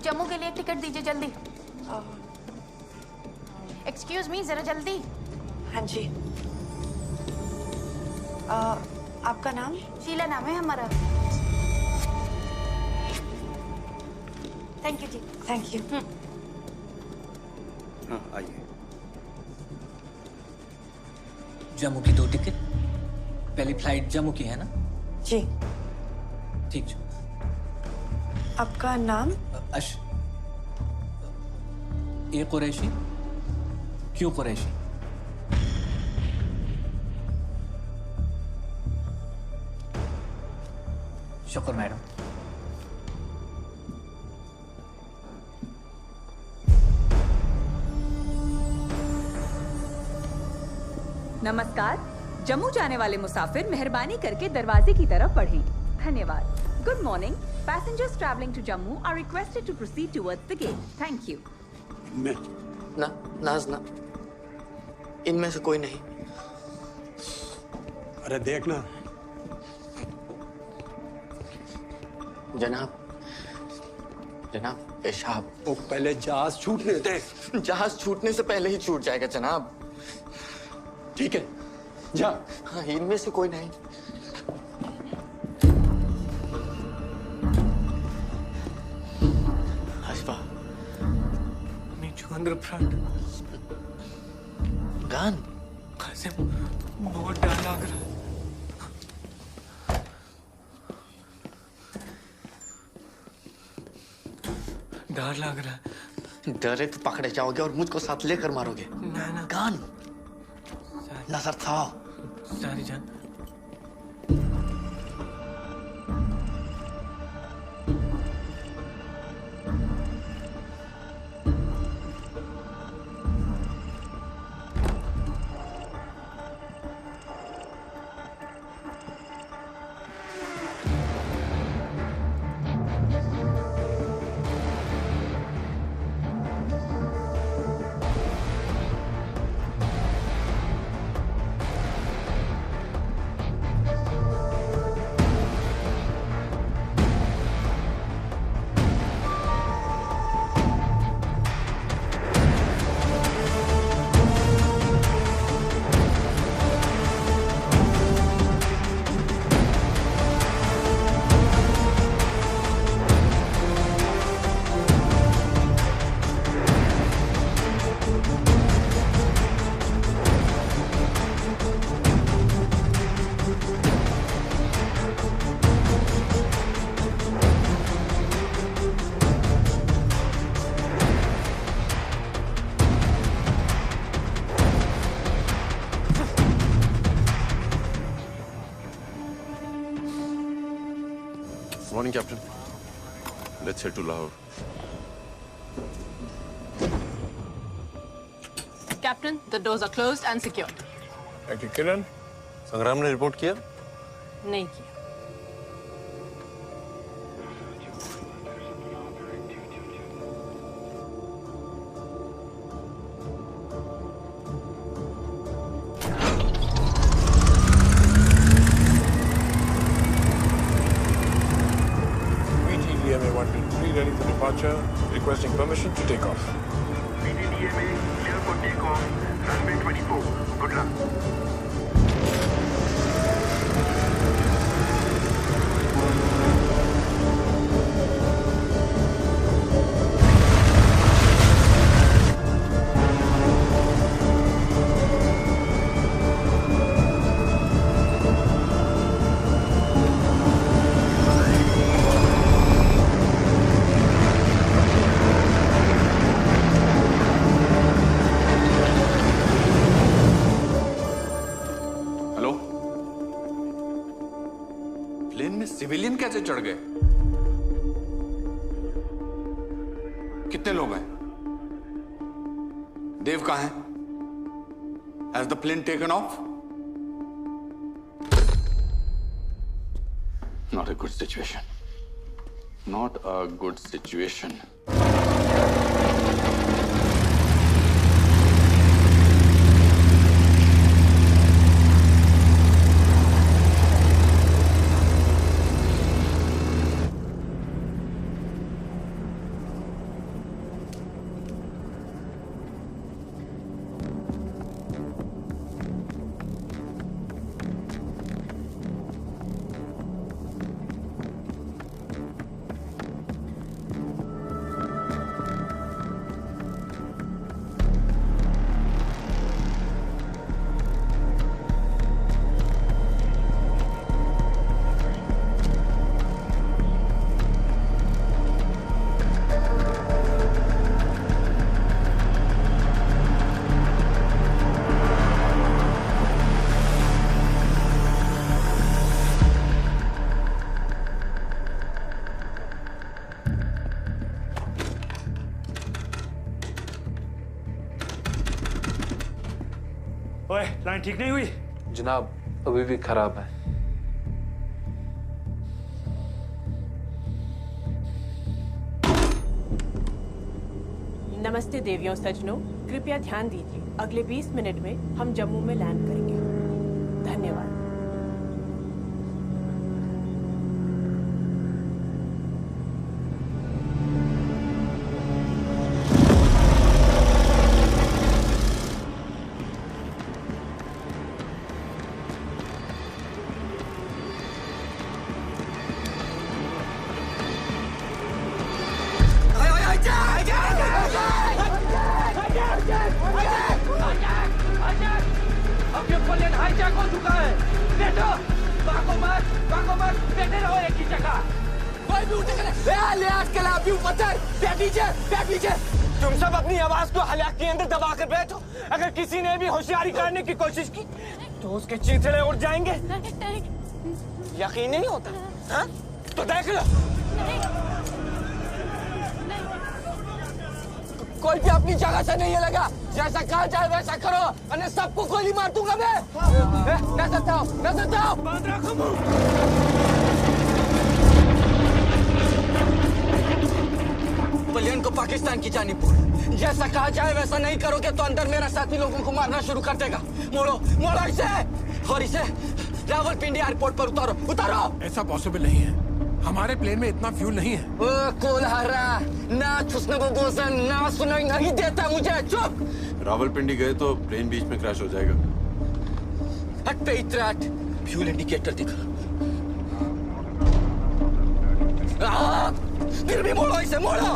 जम्मू के लिए एक टिकट दीजिए जल्दी। एक्सक्यूज मी, जरा जल्दी। हाँ जी। आपका नाम? शीला नाम है हमारा। थैंक यू जी। Thank you. हाँ आइए। जम्मू की 2 टिकट। पहली फ्लाइट जम्मू की है ना? जी। ठीक है। आपका नाम? ए कुरैशी, क्यों कुरैशी? शुक्र मैडम। नमस्कार, जम्मू जाने वाले मुसाफिर मेहरबानी करके दरवाजे की तरफ बढ़ें। धन्यवाद। Good morning. Passengers traveling to Jammu are requested to proceed towards the gate. Thank you. नाज़, इनमें से कोई नहीं। अरे देखना। जनाब, पेशाब। वो पहले जहाज छूटने दे। जहाज छूटने से पहले ही छूट जाएगा जनाब। ठीक है, जा। हाँ, इनमें से कोई नहीं। अंडरफ्रंट गान कासिम, बहुत डर लग रहा है। डर लग रहा है। डरे तो पकड़े जाओगे और मुझको साथ लेकर मारोगे। ना गान नजर था। सारी जान। Morning, Captain. Let's head to Lahore. Captain, the doors are closed and secured. Thank you, Kiran. संग्राम ने रिपोर्ट किया? नहीं किया। VTDMA 123 ready for departure, requesting permission to take off. VTDMA clear for takeoff, runway 24. Good luck. Hello, plane में civilian कैसे चढ़ गए? कितने लोग हैं? देव कहाँ है? Has the plane taken off? Not a good situation. Not a good situation. ओए, लाइन ठीक नहीं हुई? जनाब, अभी भी खराब है। नमस्ते देवियों सजनों, कृपया ध्यान दीजिए। अगले 20 मिनट में हम जम्मू में लैंड करेंगे। धन्यवाद। हाईजैक हो चुका है। बैठो, भागो मत, बैठे रहो एक ही जगह। कोई भी उठे बैठ लीजिए। तुम सब अपनी आवाज को हलाक के अंदर दबा कर बैठो। अगर किसी ने भी होशियारी करने की कोशिश की तो उसके चीथड़े उड़ जाएंगे। यकीन नहीं होता, हाँ? तो देख लो। कोई भी अपनी जगह से नहीं हिलेगा। जैसा कहा जाए वैसा करो, वरना सबको गोली मार दूंगा मैं। नजर जाओ, नजर जाओ। बांध रखो मुंह। प्लेन को पाकिस्तान की जानिब मोड़। जैसा कहा जाए वैसा नहीं करोगे तो अंदर मेरा साथी लोगों को मारना शुरू कर देगा। मोड़ो, मोड़ो इसे और इसे रावलपिंडी एयरपोर्ट पर उतारो, उतारो। ऐसा पॉसिबल नहीं है, हमारे प्लेन में इतना फ्यूल नहीं है। कोलहारा ना छुसने को बोसन ना सुनाई नहीं देता मुझे। चुप। रावलपिंडी गए तो प्लेन बीच में क्रैश हो जाएगा। हट पे इतराट, फ्यूल इंडिकेटर दिखा। फिर भी मोड़ो इसे, मोड़ो।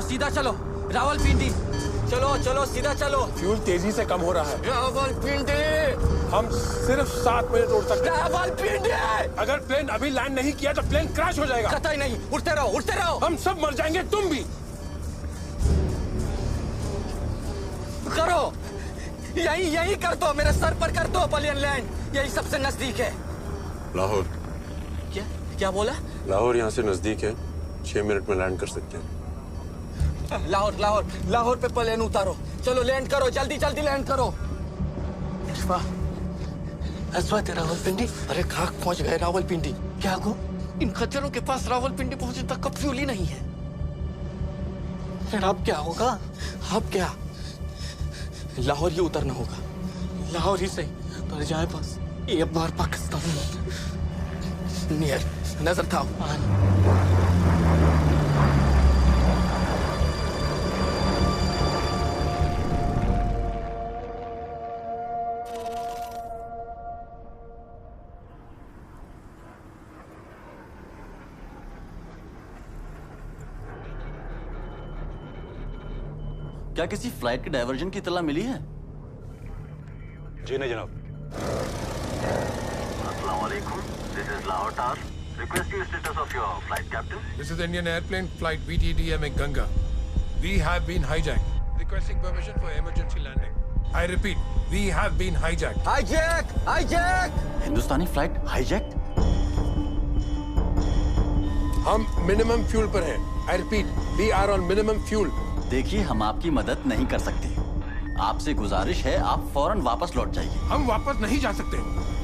सीधा चलो रावलपिंडी। चलो चलो सीधा चलो। फ्यूल तेजी से कम हो रहा है। रावलपिंडी। हम सिर्फ 7 मिनट उड़ सकते हैं। रावलपिंडी। अगर प्लेन अभी लैंड नहीं किया तो प्लेन क्रैश हो जाएगा। कतई नहीं, उड़ते रहो, उड़ते रहो। हम सब मर जाएंगे, तुम भी। करो, यही कर दो, मेरे सर पर कर दो प्लेन लैंड। यही सबसे नजदीक है। लाहौर। क्या बोला? लाहौर यहाँ से नजदीक है, 6 मिनट में लैंड कर सकते हैं। लाहौर पे प्लेन उतारो। चलो लैंड करो, जल्दी जल्दी लैंड करो। तेरा रावलपिंडी। अरे कहाँ पहुंच गए रावलपिंडी? क्या को? इन खच्चरों के पास रावलपिंडी पहुंचे तक का फ्यूल ही नहीं है। फिर अब क्या होगा? अब क्या? लाहौर ही उतरना होगा। लाहौर ही सही पर जाए बस ये बार पाकिस्तान नियर। नजर था। क्या किसी फ्लाइट के डायवर्जन की इत्तला मिली है? जी नहीं जनाब। अस्सलाम वालेकुम, this is Lahore tower. Requesting the status of your flight, Captain. This is Indian airplane flight VTDM Ganga. We have been hijacked. Requesting permission for emergency landing. I repeat, we have been hijacked. Hijack! Hindustani flight hijack? हम minimum fuel पर हैं। I repeat, we are on minimum fuel. देखिए, हम आपकी मदद नहीं कर सकते। आपसे गुजारिश है, आप फौरन वापस लौट जाइए। हम वापस नहीं जा सकते।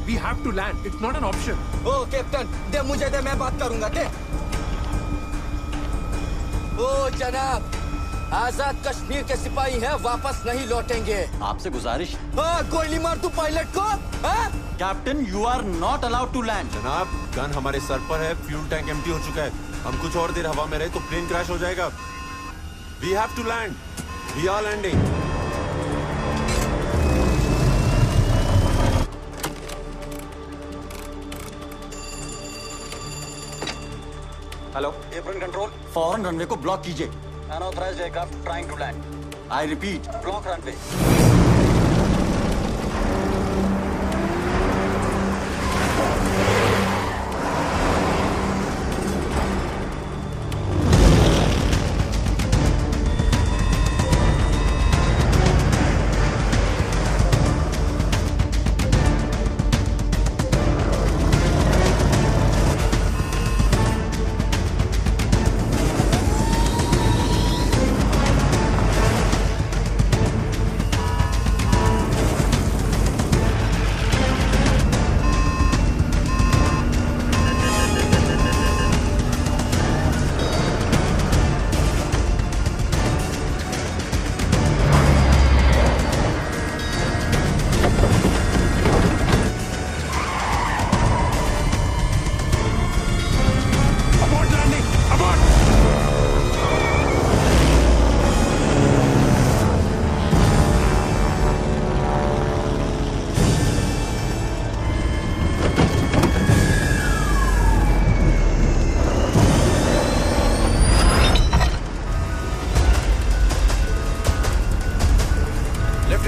We have to land. It's not an option. ओ कैप्टन, दे मुझे दे, मैं बात करूंगा। दे। ओ जनाब, आजाद कश्मीर के सिपाही हैं, वापस नहीं लौटेंगे। आपसे गुजारिश। गोली मार तू पायलट को। Captain, you are not allowed to land. जनाब, गन हमारे सर पर है, फ्यूल टैंक एम्प्टी हो चुका है। हम कुछ और देर हवा में रहे तो प्लेन क्रैश हो जाएगा। We have to land. We are landing. Hello, airplane control. फौरन रनवे को ब्लॉक कीजिए। Unauthorised aircraft trying to land. I repeat, block runway.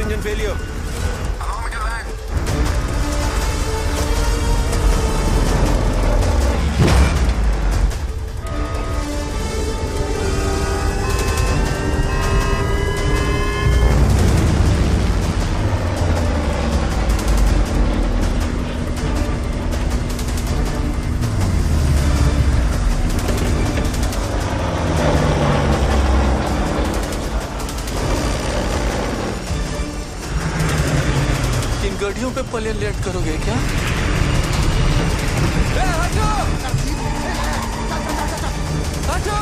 engine failure. गाड़ियों पे प्लेन लैंड करोगे क्या? हटो! हटो!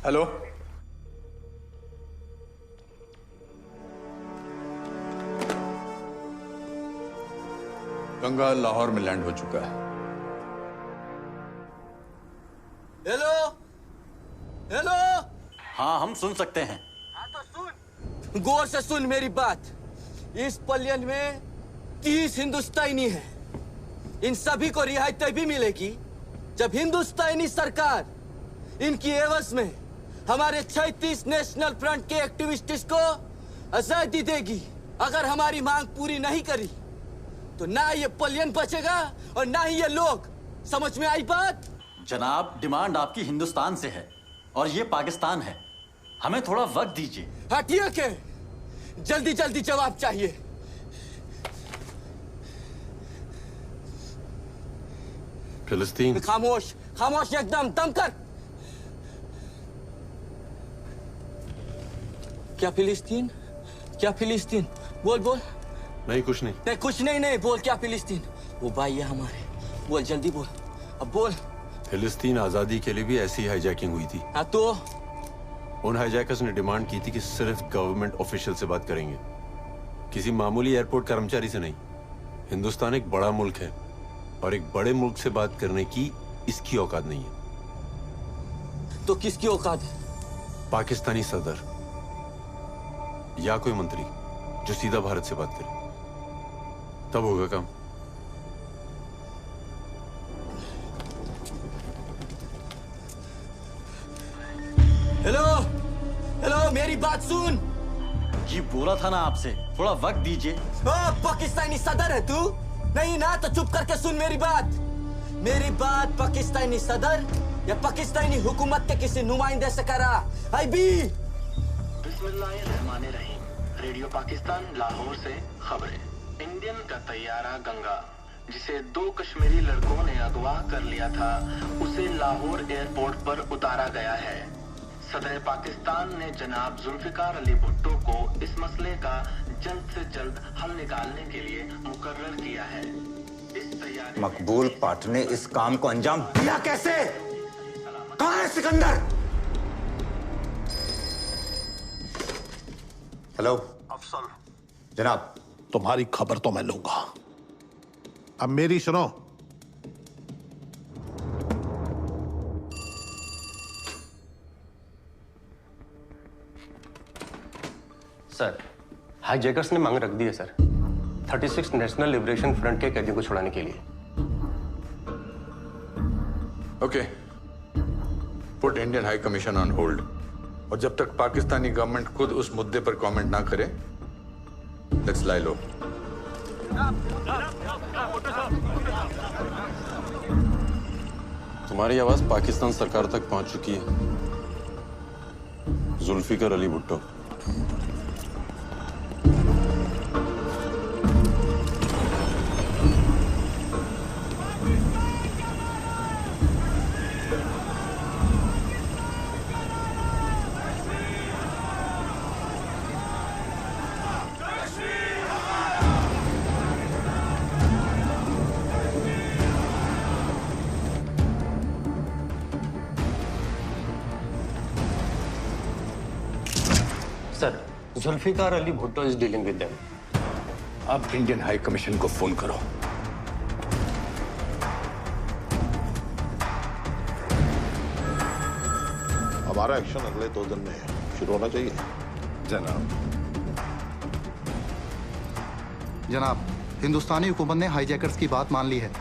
हेलो, गंगा लाहौर में लैंड हो चुका है। Hello hello. हाँ, हम सुन सकते हैं। गौर से सुन मेरी बात। इस प्लेन में 30 हिंदुस्तानी हैं। इन सभी को रिहाई तभी मिलेगी जब हिंदुस्तानी सरकार इनकी एवज में हमारे 36 नेशनल फ्रंट के एक्टिविस्ट्स को आजादी देगी। अगर हमारी मांग पूरी नहीं करी तो ना ये प्लेन बचेगा और ना ही ये लोग। समझ में आई बात? जनाब, डिमांड आपकी हिंदुस्तान से है और ये पाकिस्तान है। हमें थोड़ा वक्त दीजिए। हटिए के जल्दी जल्दी जवाब चाहिए। फिलिस्तीन। खामोश खामोश, एकदम दम कर। क्या फिलिस्तीन? क्या फिलिस्तीन? बोल बोल। नहीं, कुछ नहीं। नहीं कुछ नहीं, नहीं बोल। क्या फिलिस्तीन? वो भाई है हमारे। बोल जल्दी बोल, अब बोल। फिलिस्तीन आजादी के लिए भी ऐसी हाईजैकिंग हुई थी। हाँ तो उन हाईजैकर्स ने डिमांड की थी कि सिर्फ गवर्नमेंट ऑफिशियल से बात करेंगे, किसी मामूली एयरपोर्ट कर्मचारी से नहीं। हिंदुस्तान एक बड़ा मुल्क है और एक बड़े मुल्क से बात करने की इसकी औकात नहीं है। तो किसकी औकात है? पाकिस्तानी सदर या कोई मंत्री जो सीधा भारत से बात करे, तब होगा काम। हेलो हेलो, मेरी बात सुन। जी बोला था ना आपसे, थोड़ा वक्त दीजिए। पाकिस्तानी सदर है तू? नहीं ना, तो चुप करके सुन मेरी बात। मेरी बात पाकिस्तानी सदर या पाकिस्तानी हुकूमत के किसी नुमाइंदे से करा। आई बी। बिस्मिल्लाहिर्रहमानिर्रहीम। रेडियो पाकिस्तान लाहौर से खबरें। इंडियन का तैयारा गंगा, जिसे 2 कश्मीरी लड़कों ने अगवा कर लिया था, उसे लाहौर एयरपोर्ट पर उतारा गया है। सदर पाकिस्तान ने जनाब जुल्फिकार अली भुट्टो को इस मसले का जल्द से जल्द हल निकालने के लिए मुकर्रर किया है। इस तैयारी मकबूल पाठ ने इस काम को अंजाम दिया कैसे? कहाँ है सिकंदर? हेलो अफसल। जनाब, तुम्हारी खबर तो मैं लूंगा, अब मेरी सुनो। सर, हाईजैकर्स ने मांग रख दी है सर, 36 नेशनल लिबरेशन फ्रंट के कैदियों को छुड़ाने के लिए। Okay, put Indian high commission on hold. और जब तक पाकिस्तानी गवर्नमेंट खुद उस मुद्दे पर कमेंट ना करे, लेट्स लाई लो। तुम्हारी आवाज पाकिस्तान सरकार तक पहुंच चुकी है। Zulfikar Ali Bhutto. Sir, Zulfikar Ali Bhutto is dealing with them. अब इंडियन हाई कमीशन को फोन करो। हमारा एक्शन अगले 2 दिन में शुरू होना चाहिए। जनाब, हिंदुस्तानी हुकूमत ने हाईजैकर्स की बात मान ली है।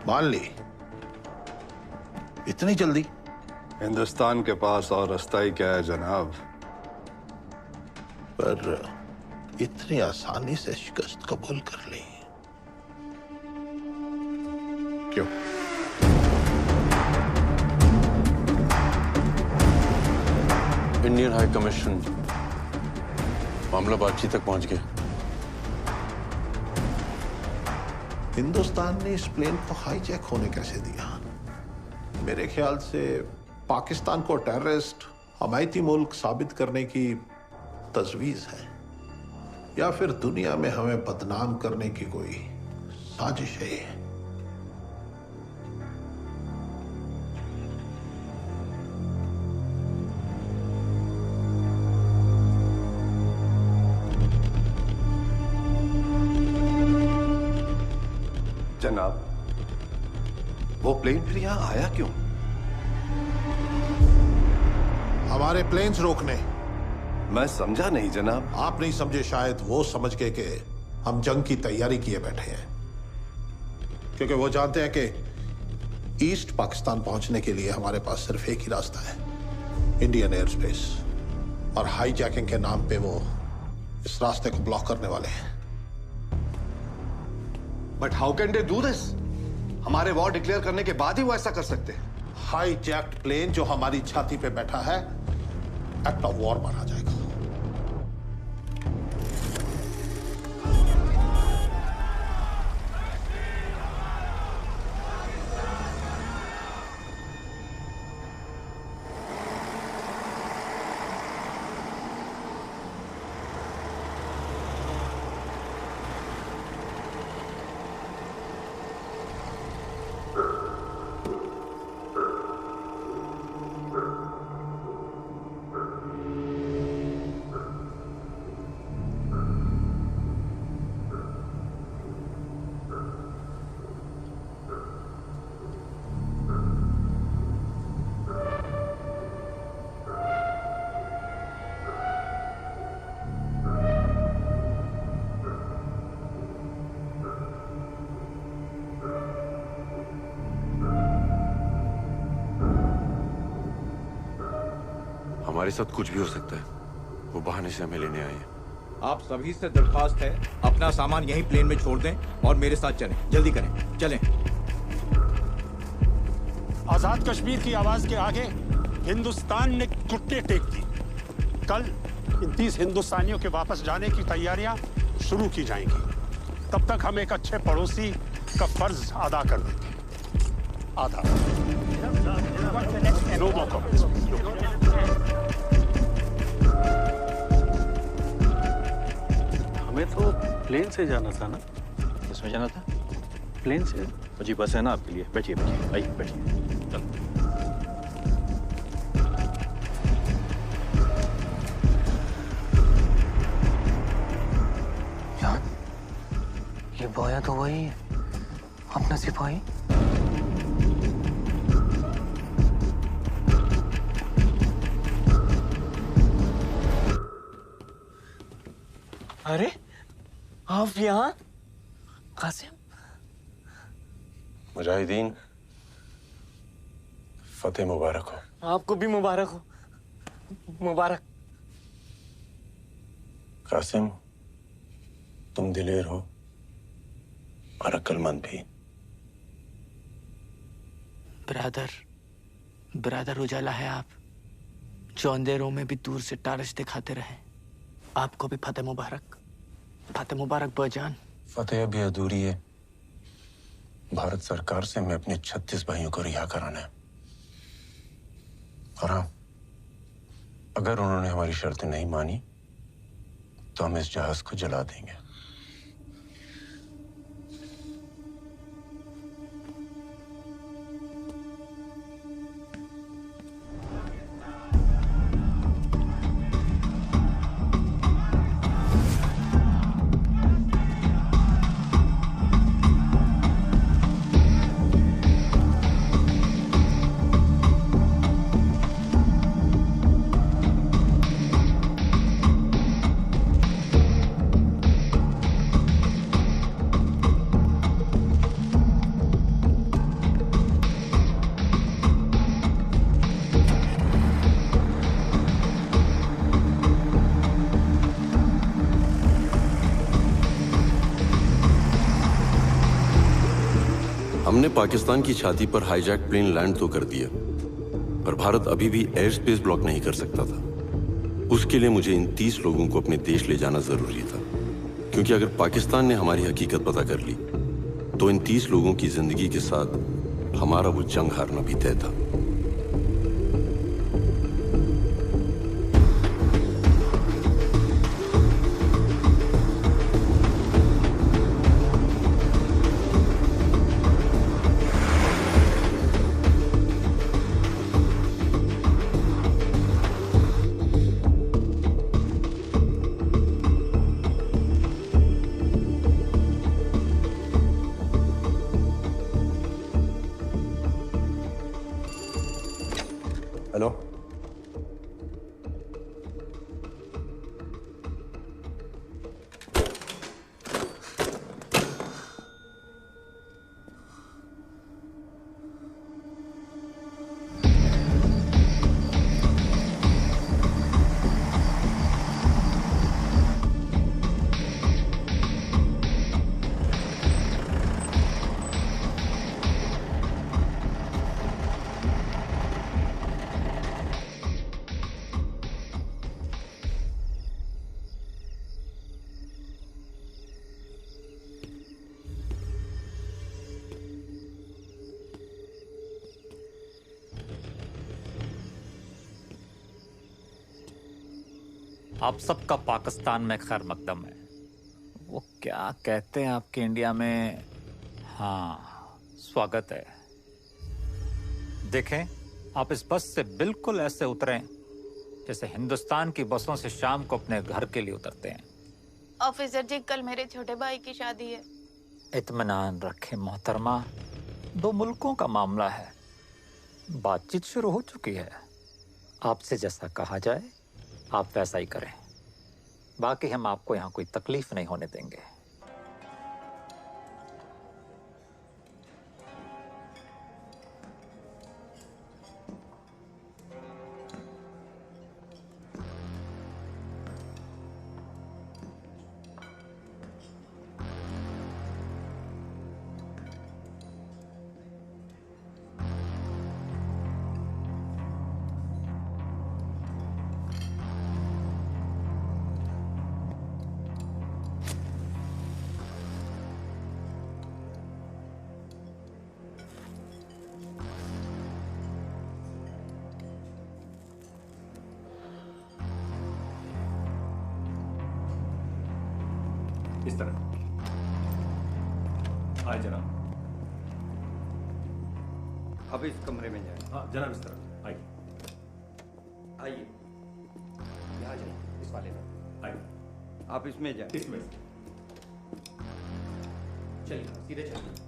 मान ली? इतनी जल्दी? हिंदुस्तान के पास और रास्ता ही क्या है जनाब। पर इतनी आसानी से शिकस्त कबूल कर ली क्यों? इंडियन हाई कमीशन मामला बातचीत तक पहुंच गया। हिंदुस्तान ने इस प्लेन को हाईजैक होने कैसे दिया? मेरे ख्याल से पाकिस्तान को टेररिस्ट हमायती मुल्क साबित करने की तजवीज है, या फिर दुनिया में हमें बदनाम करने की कोई साजिश है। जनाब, वो प्लेन फिर यहां आया क्यों? हमारे प्लेन्स रोकने। मैं समझा नहीं जनाब। आप नहीं समझे शायद, वो समझ के कि हम जंग की तैयारी किए बैठे हैं, क्योंकि वो जानते हैं कि ईस्ट पाकिस्तान पहुंचने के लिए हमारे पास सिर्फ एक ही रास्ता है, इंडियन एयर स्पेस। और हाईजैकिंग के नाम पे वो इस रास्ते को ब्लॉक करने वाले हैं। But how can they do this? हमारे वॉर डिक्लेयर करने के बाद ही वो ऐसा कर सकते हैं। हाईजैक्ड प्लेन जो हमारी छाती पे बैठा है, एक्ट ऑफ वॉर माना जाएगा। हमारे साथ कुछ भी हो सकता है, वो बहाने से हमें लेने आए हैं। आप सभी से दरख्वास्त है, अपना सामान यहीं प्लेन में छोड़ दें और मेरे साथ चलें। जल्दी करें, चलें। आजाद कश्मीर की आवाज के आगे हिंदुस्तान ने घुटने टेक दी। कल इन 30 हिंदुस्तानियों के वापस जाने की तैयारियां शुरू की जाएंगी। तब तक हम एक अच्छे पड़ोसी का फर्ज अदा कर देंगे। आधा नो मोर कमेंट्स। हमें तो प्लेन से जाना था ना? किसमें जाना था? प्लेन से। जी बस है ना आपके लिए। बैठिए बैठिए, आइए बैठिए। जान, ये बोया तो वही है, अपना सिपाही। अरे आप यहाँ? कासिम, मुजाहिदीन, फतेह मुबारक हो। आपको भी मुबारक हो। मुबारक। कासिम, तुम दिलेर हो और अक्लमंद भी। ब्रदर उजाला है आप, जो अंधेरों में भी दूर से टारश दिखाते रहे। आपको भी फतेह मुबारक। फतेह मुबारक बजान। फतेह अभी अधूरी है। भारत सरकार से मैं अपने 36 भाइयों को रिहा कराना है। और हाँ, अगर उन्होंने हमारी शर्तें नहीं मानी तो हम इस जहाज को जला देंगे। हमने पाकिस्तान की छाती पर हाईजैक प्लेन लैंड तो कर दिया, पर भारत अभी भी एयर स्पेस ब्लॉक नहीं कर सकता था। उसके लिए मुझे इन 30 लोगों को अपने देश ले जाना जरूरी था, क्योंकि अगर पाकिस्तान ने हमारी हकीकत पता कर ली तो इन 30 लोगों की जिंदगी के साथ हमारा वो जंग हारना भी तय था। हेलो, आप सबका पाकिस्तान में खैर मकदम है। वो क्या कहते हैं आपके इंडिया में, हाँ स्वागत है। देखें, आप इस बस से बिल्कुल ऐसे उतरें जैसे हिंदुस्तान की बसों से शाम को अपने घर के लिए उतरते हैं। ऑफिसर जी, कल मेरे छोटे भाई की शादी है। इत्मीनान रखें मोहतरमा, 2 मुल्कों का मामला है, बातचीत शुरू हो चुकी है। आपसे जैसा कहा जाए आप वैसा ही करें, बाकी हम आपको यहाँ कोई तकलीफ नहीं होने देंगे। इस तरह आए जनाब। अब इस कमरे में जाए। हाँ जनाब, इस तरह आइए। आइए, यहाँ जाइए, इस वाले में आइए। आप इसमें जाए। इसमें चलिए, सीधे चलिए।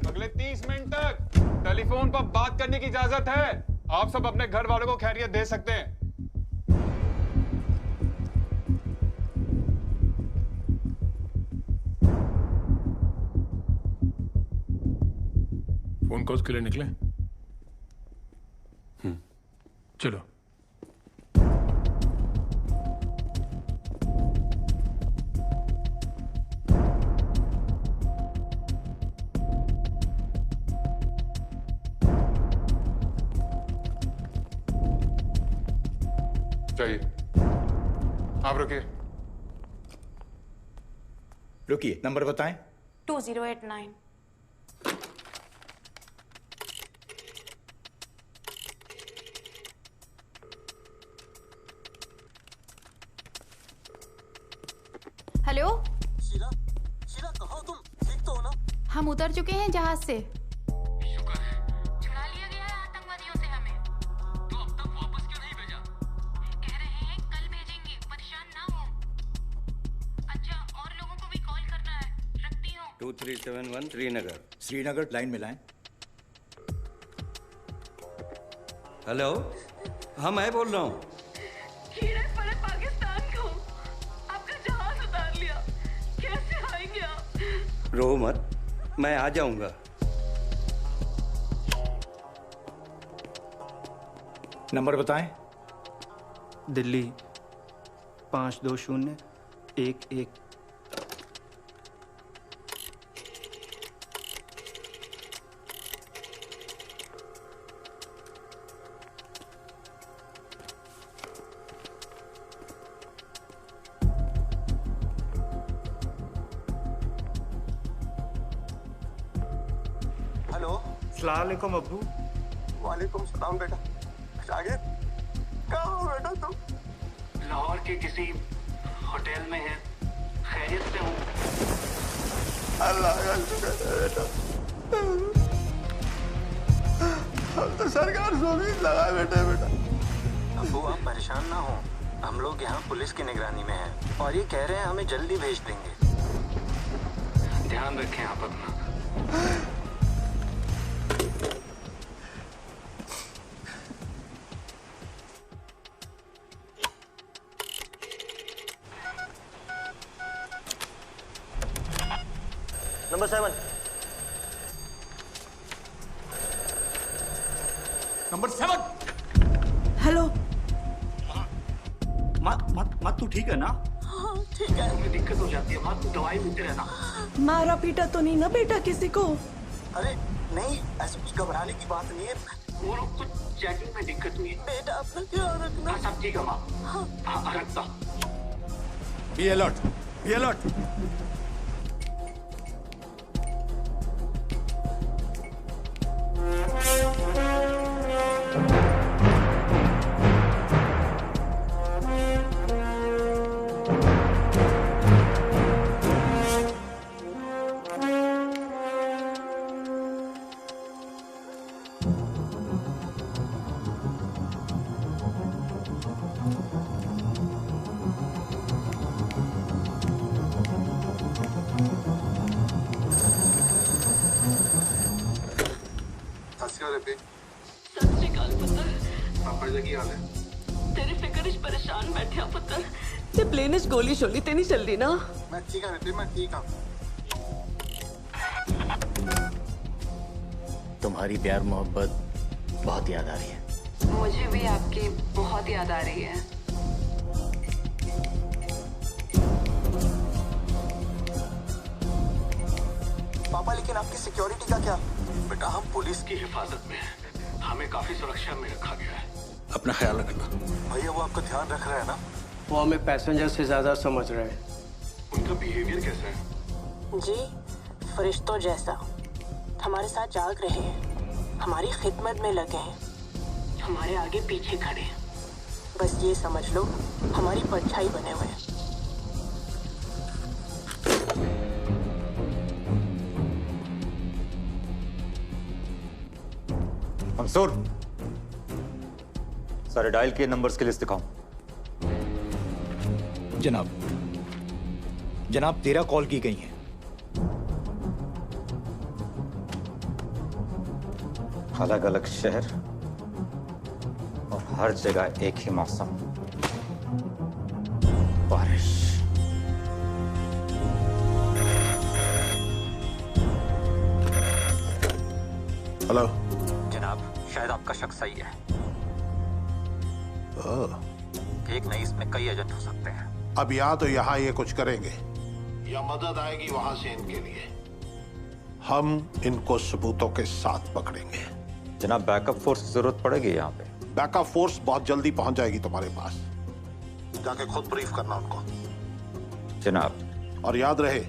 अगले 30 मिनट तक टेलीफोन पर बात करने की इजाजत है। आप सब अपने घर वालों को खैरियत दे सकते हैं। फोन कॉल्स के लिए निकले? चलो। चाहिए। आप रुकिए। रुकिए, नंबर बताएं। 2089। हेलो शीला, शीला कहाँ हो तुम? ठीक तो हो ना? हम उतर चुके हैं जहाज से। टू 371 श्रीनगर। श्रीनगर, लाइन में लाएं। हेलो, हाँ मैं बोल रहा हूँ। पाकिस्तान को आपका जहाज उतार लिया, कैसे आएंगे आप? रो मत, मैं आ जाऊंगा। नंबर बताएं। दिल्ली 52011। हेलो, अस्सलाम वालेकुम अब्बू। वालेकुम सलाम बेटा। शागिद, कहाँ हो बेटा तुम? लाहौर के किसी होटल में है, खैरियत से हूँ। अल्लाह का शुक्र है बेटा। हम तो सरकार से उम्मीद लगाए बैठे बेटा। अब्बू आप परेशान ना हो, हम लोग यहाँ पुलिस की निगरानी में हैं और ये कह रहे हैं हमें जल्दी भेज देंगे। ध्यान रखें आप अपना। नंबर 7। नंबर 7। हेलो। मत तू ठीक है ना? हाँ ठीक है। तुम्हें दिक्कत हो जाती है, मत तू दवाई लेते रहना। मारा पीटा तो नहीं ना बेटा किसी को? अरे नहीं, ऐसा कुछ घबराने की बात नहीं है। वो लोग कुछ चेकिंग में दिक्कत हुई है। बेटा अपना ख्याल रखना। हाँ सब ठीक है माँ। हाँ रखता। Be alert, be alert. सत श्री अकाल पुत्र। पापा जी की हाल है? तेरी फिक्र इच परेशान बैठे आ पुत्र। ते प्लेन इच गोली शोली ते नहीं चल रही ना? मैं ठीक है, मैं ठीक हूँ। तुम्हारी प्यार मोहब्बत बहुत याद आ रही है। मुझे भी आपकी बहुत याद आ रही है। पापा लेकिन आपकी सिक्योरिटी का क्या? बेटा हम पुलिस की हिफाजत में हैं, हमें काफी सुरक्षा में रखा गया है। अपना ख्याल रखना। भैया वो आपका ध्यान रख रहा है ना? वो हमें पैसेंजर से ज्यादा समझ रहे हैं। उनका बिहेवियर कैसा है? जी फरिश्तों जैसा, हमारे साथ जाग रहे हैं, हमारी खिदमत में लगे हैं, हमारे आगे पीछे खड़े हैं। बस ये समझ लो हमारी परछाई बने हुए हैं। मंसूर, सारे डायल किए नंबर्स की लिस्ट दिखाओ। जनाब, जनाब 13 कॉल की गई हैं। अलग अलग शहर और हर जगह एक ही मौसम, बारिश। हेलो। जनाब, शायद आपका शक सही है। एक नहीं, इसमें कई एजेंट हो सकते हैं। अब या तो यहाँ ये कुछ करेंगे या मदद आएगी वहां से इनके लिए। हम इनको सबूतों के साथ पकड़ेंगे। जनाब, बैकअप फोर्स की जरूरत पड़ेगी यहाँ पे। बैकअप फोर्स बहुत जल्दी पहुंच जाएगी तुम्हारे पास। जाके खुद ब्रीफ करना उनको। जनाब। और याद रहे,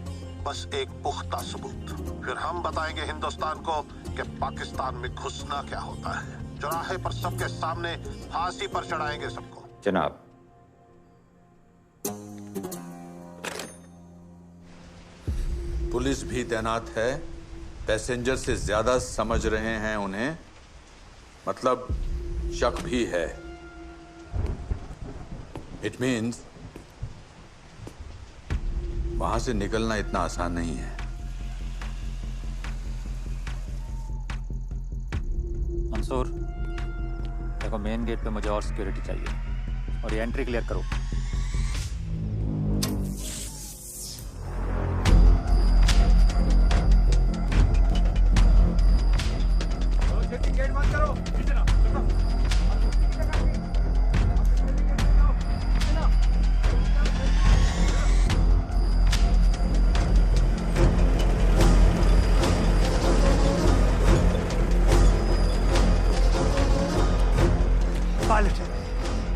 बस एक पुख्ता सबूत, फिर हम बताएंगे हिंदुस्तान को कि पाकिस्तान में घुसना क्या होता है। चौराहे पर सबके सामने फांसी पर चढ़ाएंगे सबको। जनाब। पुलिस भी तैनात है, पैसेंजर से ज्यादा समझ रहे हैं उन्हें, मतलब शक भी है। इट मीन्स वहां से निकलना इतना आसान नहीं है। मंसूर, देखो मेन गेट पे मुझे और सिक्योरिटी चाहिए और ये एंट्री क्लियर करो। गेट बंद करो।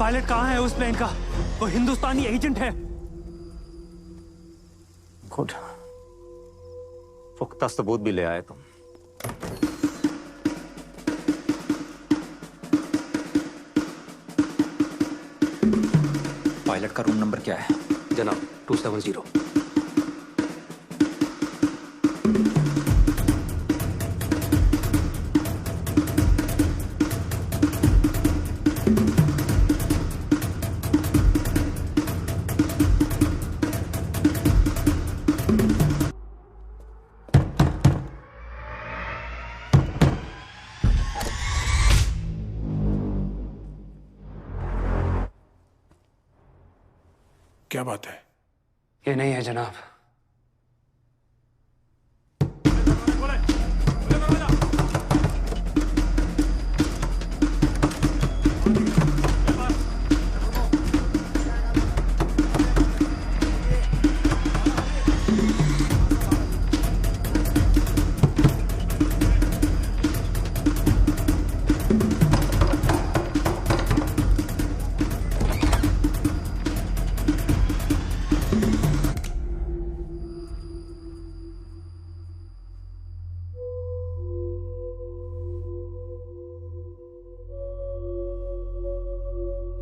पायलट कहाँ है उस प्लेन का? वो हिंदुस्तानी एजेंट है। गुड, पुख्ता सबूत भी ले आए तुम। पायलट का रूम नंबर क्या है? जनाब 270। क्या बात है? ये नहीं है जनाब।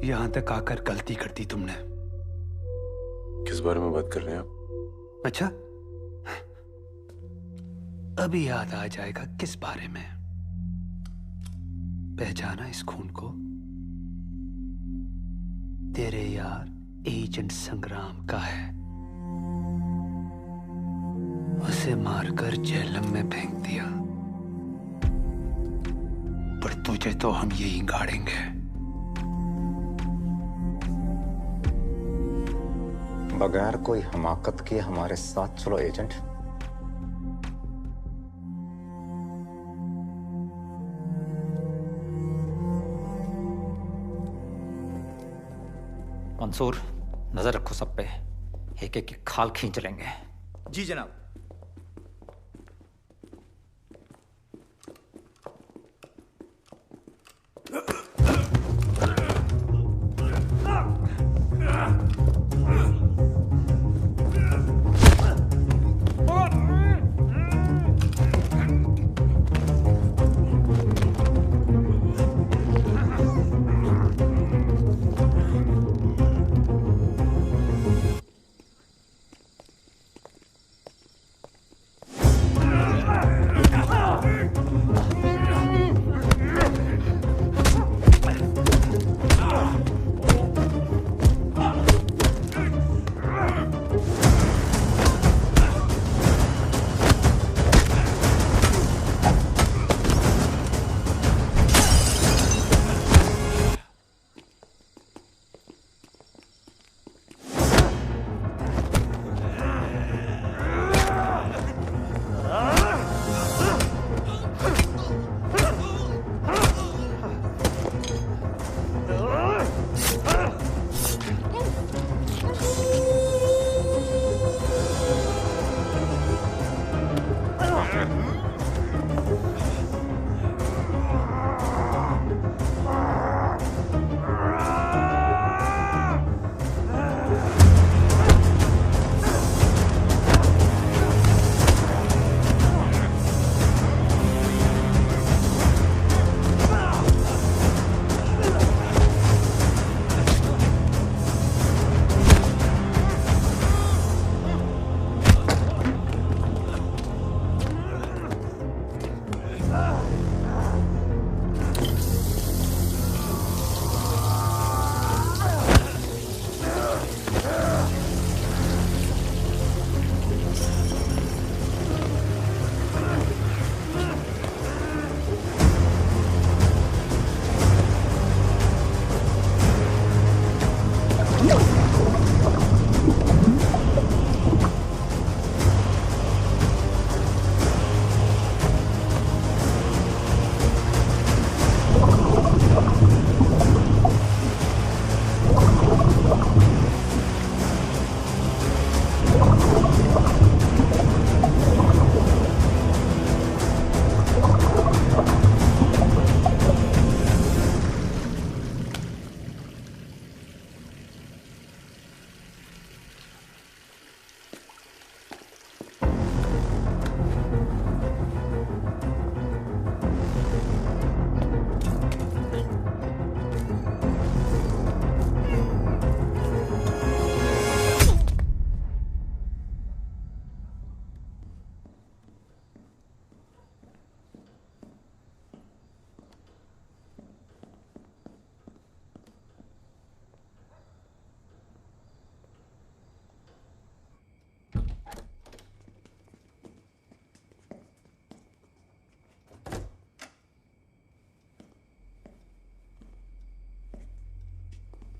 यहां तक आकर गलती कर दी तुमने। किस बारे में बात कर रहे हैं आप? अच्छा, अभी याद आ जाएगा किस बारे में। पहचाना इस खून को? तेरे यार एजेंट संग्राम का है। उसे मारकर जेहलम में फेंक दिया, पर तुझे तो हम यही गाड़ेंगे। बगैर कोई हमाकत के हमारे साथ चलो एजेंट। मंसूर, नजर रखो सब पे, एक एक की खाल खींच लेंगे। जी जनाब।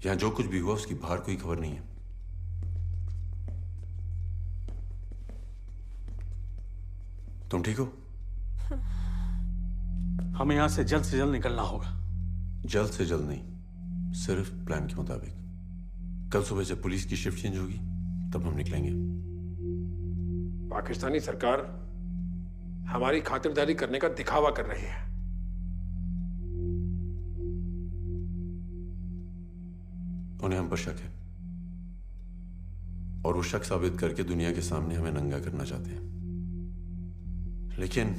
यहां जो कुछ भी हुआ उसकी बाहर कोई खबर नहीं है। तुम ठीक हो? हमें यहां से जल्द निकलना होगा। जल्द से जल्द नहीं, सिर्फ प्लान के मुताबिक। कल सुबह जब पुलिस की शिफ्ट चेंज होगी तब हम निकलेंगे। पाकिस्तानी सरकार हमारी खातिरदारी करने का दिखावा कर रही है। उन्हें हम पर शक है और वो शक साबित करके दुनिया के सामने हमें नंगा करना चाहते हैं। लेकिन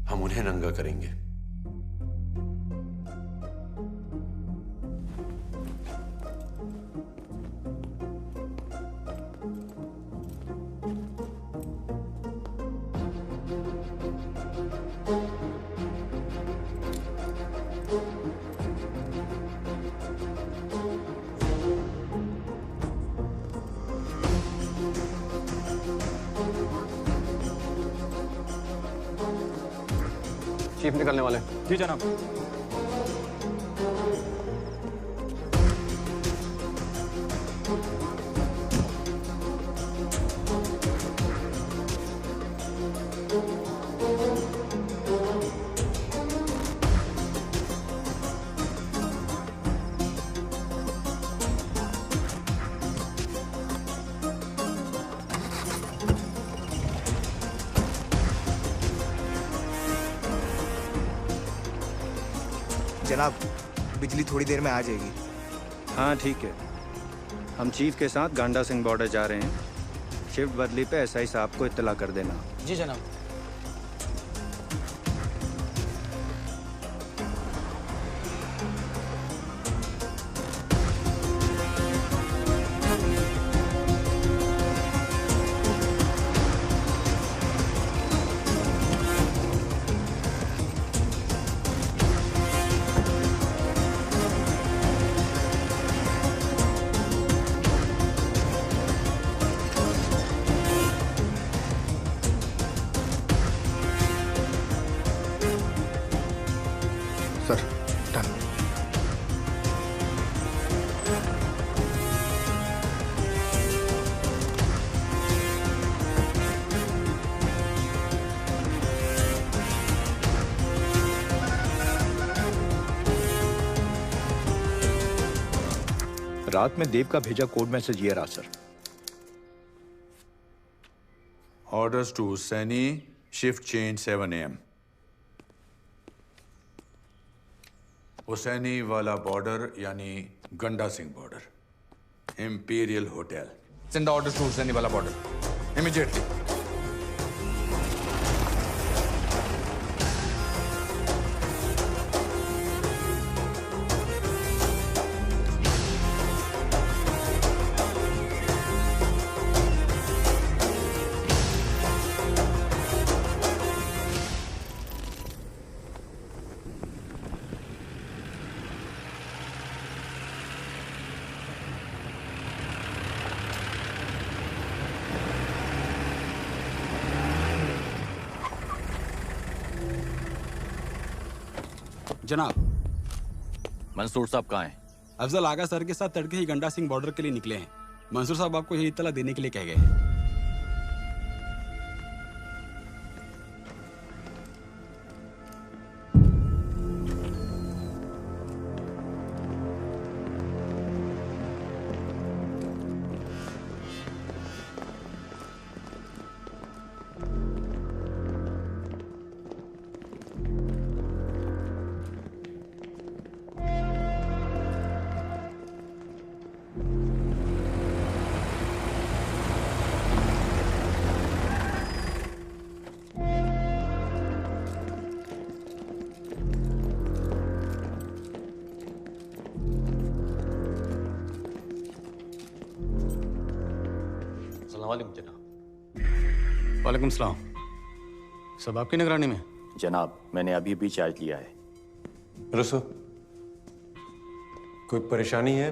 हम उन्हें नंगा करेंगे। चीफ निकलने वाले। जी जनाब। जनाब, बिजली थोड़ी देर में आ जाएगी। हाँ ठीक है, हम चीफ के साथ गांडा सिंह बॉर्डर जा रहे हैं। शिफ्ट बदली पे एसआई साहब को इत्तला कर देना। जी जनाब। रात में देव का भेजा कोड मैसेज ये रहा sir. Orders to Saini, shift change 7 AM। Hussainiwala border यानी Ganda Singh border, imperial hotel. Send orders to Hussainiwala border immediately. जनाब, मंसूर साहब कहाँ हैं? अफजल आगा सर के साथ तड़के ही गंडा सिंह बॉर्डर के लिए निकले हैं। मंसूर साहब आपको यही इत्तला देने के लिए कह गए हैं। जनाब। वालेकुम सलाम। सब आपकी निगरानी में? जनाब, मैंने अभी भी चार्ज लिया है। रसो, कोई परेशानी है?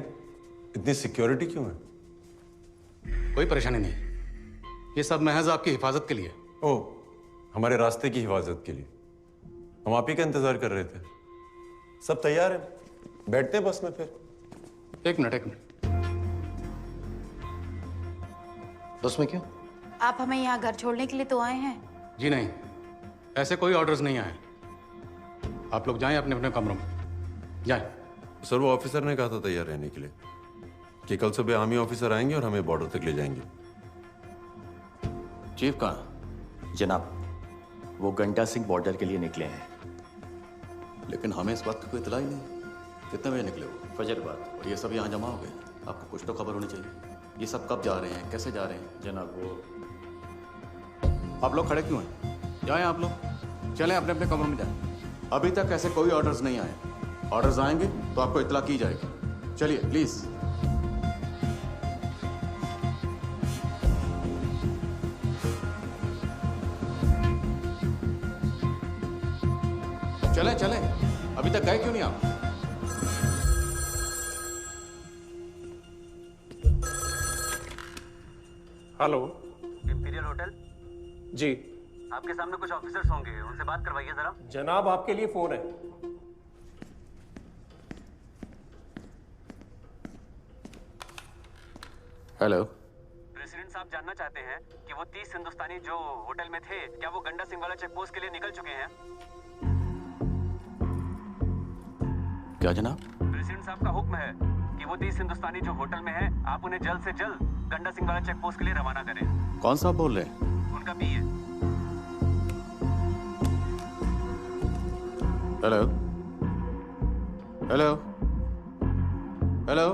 इतनी सिक्योरिटी क्यों है? कोई परेशानी नहीं, ये सब महज आपकी हिफाजत के लिए। ओह, हमारे रास्ते की हिफाजत के लिए। हम आप ही का इंतजार कर रहे थे। सब तैयार है, बैठते हैं बस में फिर। एक मिनट। बस में क्यों? आप हमें यहाँ घर छोड़ने के लिए तो आए हैं? जी नहीं, ऐसे कोई ऑर्डर्स नहीं आए। आप लोग जाएं अपने अपने कमरों में, जाएं। सर वो ऑफिसर ने कहा था तैयार रहने के लिए कि कल सुबह आर्मी ऑफिसर आएंगे और हमें बॉर्डर तक ले जाएंगे। चीफ कहाँ? जनाब, वो गंडा सिंह बॉर्डर के लिए निकले हैं। लेकिन हमें इस बात की कोई इत्तला ही नहीं। कितने बजे निकले वो? फजर बाद। और ये सब यहाँ जमा हो गए, आपको कुछ तो खबर होनी चाहिए। ये सब कब जा रहे हैं, कैसे जा रहे हैं? जनाब वो आप लोग खड़े क्यों हैं? जाएं आप लोग, चलें अपने अपने कमरों में जाएं। अभी तक ऐसे कोई ऑर्डर्स नहीं आए। ऑर्डर्स आएंगे तो आपको इत्तला की जाएगी। चलिए प्लीज। चलें चलें, अभी तक गए क्यों नहीं आप? Hello, imperial hotel? जी। आपके सामने कुछ ऑफिसर्स होंगे, उनसे बात करवाइए जरा। जनाब आपके लिए फोन है। हेलो। प्रेसिडेंट साहब जानना चाहते हैं कि वो 30 हिंदुस्तानी जो होटल में थे, क्या वो गंडा सिंह वाला चेक पोस्ट के लिए निकल चुके हैं? क्या जनाब? प्रेसिडेंट साहब का हुक्म है कि वो 30 हिंदुस्तानी जो होटल में हैं, आप उन्हें जल्द से जल्द गंडा सिंह वाला चेक पोस्ट के लिए रवाना करें। कौन सा बोल रहे हैं? उनका पीए। Hello hello hello.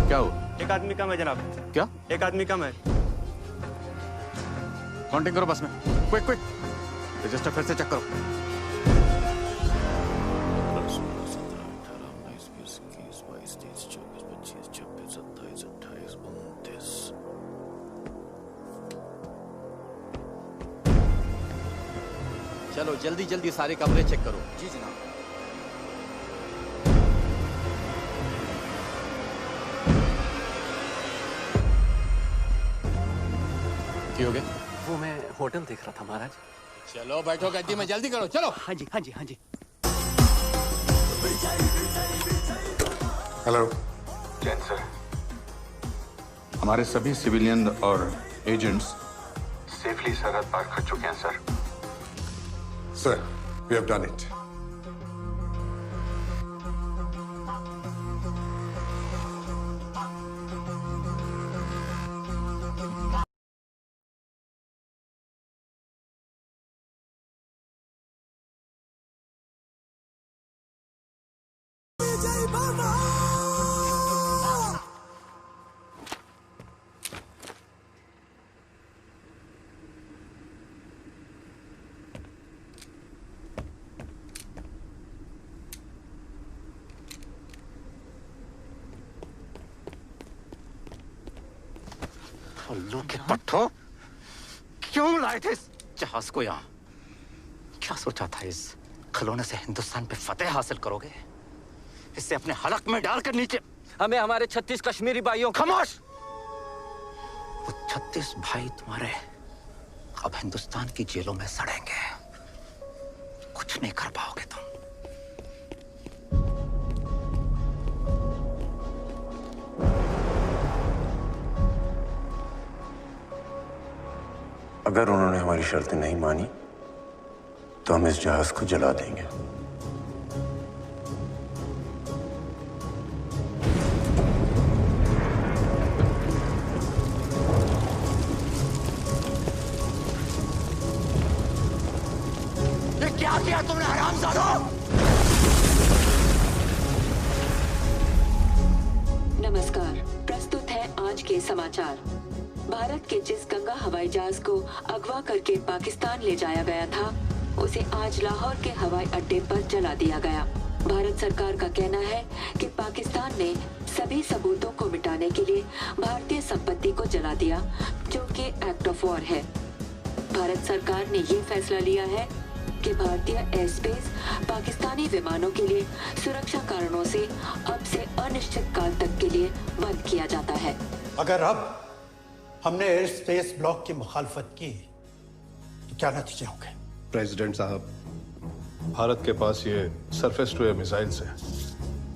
क्या हो? एक आदमी कम है जनाब। क्या? एक आदमी कम है। काउंटिंग करो बस में, क्विक क्विक। रजिस्टर फिर से चेक करो। चलो जल्दी जल्दी सारे कमरे चेक करो। जी जनाब। हो गए? वो मैं होटल देख रहा था महाराज। चलो बैठो गद्दी में, जल्दी करो चलो। हाँ जी हाँ जी हाँ जी। Hello Jain sir. हमारे सभी सिविलियन और एजेंट्स सेफली सरहद पार कर चुके हैं sir. Sir, we have done it. उल्लू के पट्टो, क्यों लाए थे इस जहाज को यहाँ? क्या सोचा था इस खिलौने से हिंदुस्तान पे फतेह हासिल करोगे? इसे अपने हलक में डालकर नीचे हमें हमारे 36 कश्मीरी भाइयों। खामोश! वो 36 भाई तुम्हारे अब हिंदुस्तान की जेलों में सड़ेंगे। कुछ नहीं कर पाओगे तुम। अगर उन्होंने हमारी शर्तें नहीं मानी तो हम इस जहाज को जला देंगे। ये क्या किया तुमने हरामजादों? नमस्कार, प्रस्तुत है आज के समाचार। भारत के जिस गंगा हवाई जहाज को अगवा करके पाकिस्तान ले जाया गया था, उसे आज लाहौर के हवाई अड्डे पर जला दिया गया। भारत सरकार का कहना है कि पाकिस्तान ने सभी सबूतों को मिटाने के लिए भारतीय संपत्ति को जला दिया, जो कि एक्ट ऑफ वॉर है। भारत सरकार ने ये फैसला लिया है कि भारतीय एयर स्पेस पाकिस्तानी विमानों के लिए सुरक्षा कारणों से अब से अनिश्चित काल तक के लिए बंद किया जाता है। अगर अब हमने एयर स्पेस ब्लॉक की मुखालफत की तो क्या नतीजे होंगे? प्रेसिडेंट साहब, भारत के पास ये सरफेस टू एयर मिसाइल्स हैं।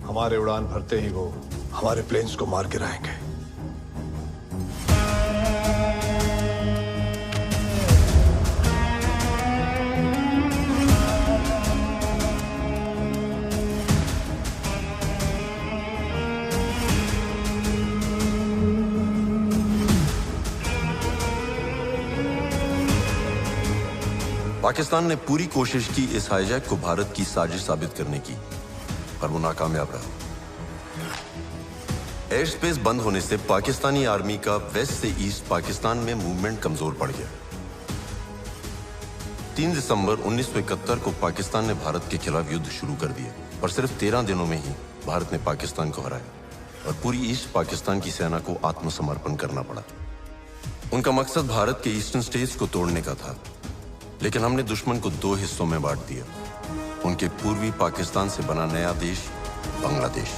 हमारे उड़ान भरते ही वो हमारे प्लेन्स को मार गिराएंगे। पाकिस्तान ने पूरी कोशिश की इस हाईजैक को भारत की साजिश साबित करने की, पर वो नाकामयाब रहा। एयर स्पेस बंद होने से पाकिस्तानी आर्मी का वेस्ट से ईस्ट पाकिस्तान में मूवमेंट कमजोर पड़ गया। 3 दिसंबर 1971 को पाकिस्तान ने भारत के खिलाफ युद्ध शुरू कर दिया, पर सिर्फ 13 दिनों में ही भारत ने पाकिस्तान को हराया और पूरी ईस्ट पाकिस्तान की सेना को आत्मसमर्पण करना पड़ा। उनका मकसद भारत के ईस्टर्न स्टेट्स को तोड़ने का था, लेकिन हमने दुश्मन को 2 हिस्सों में बांट दिया। उनके पूर्वी पाकिस्तान से बना नया देश बांग्लादेश।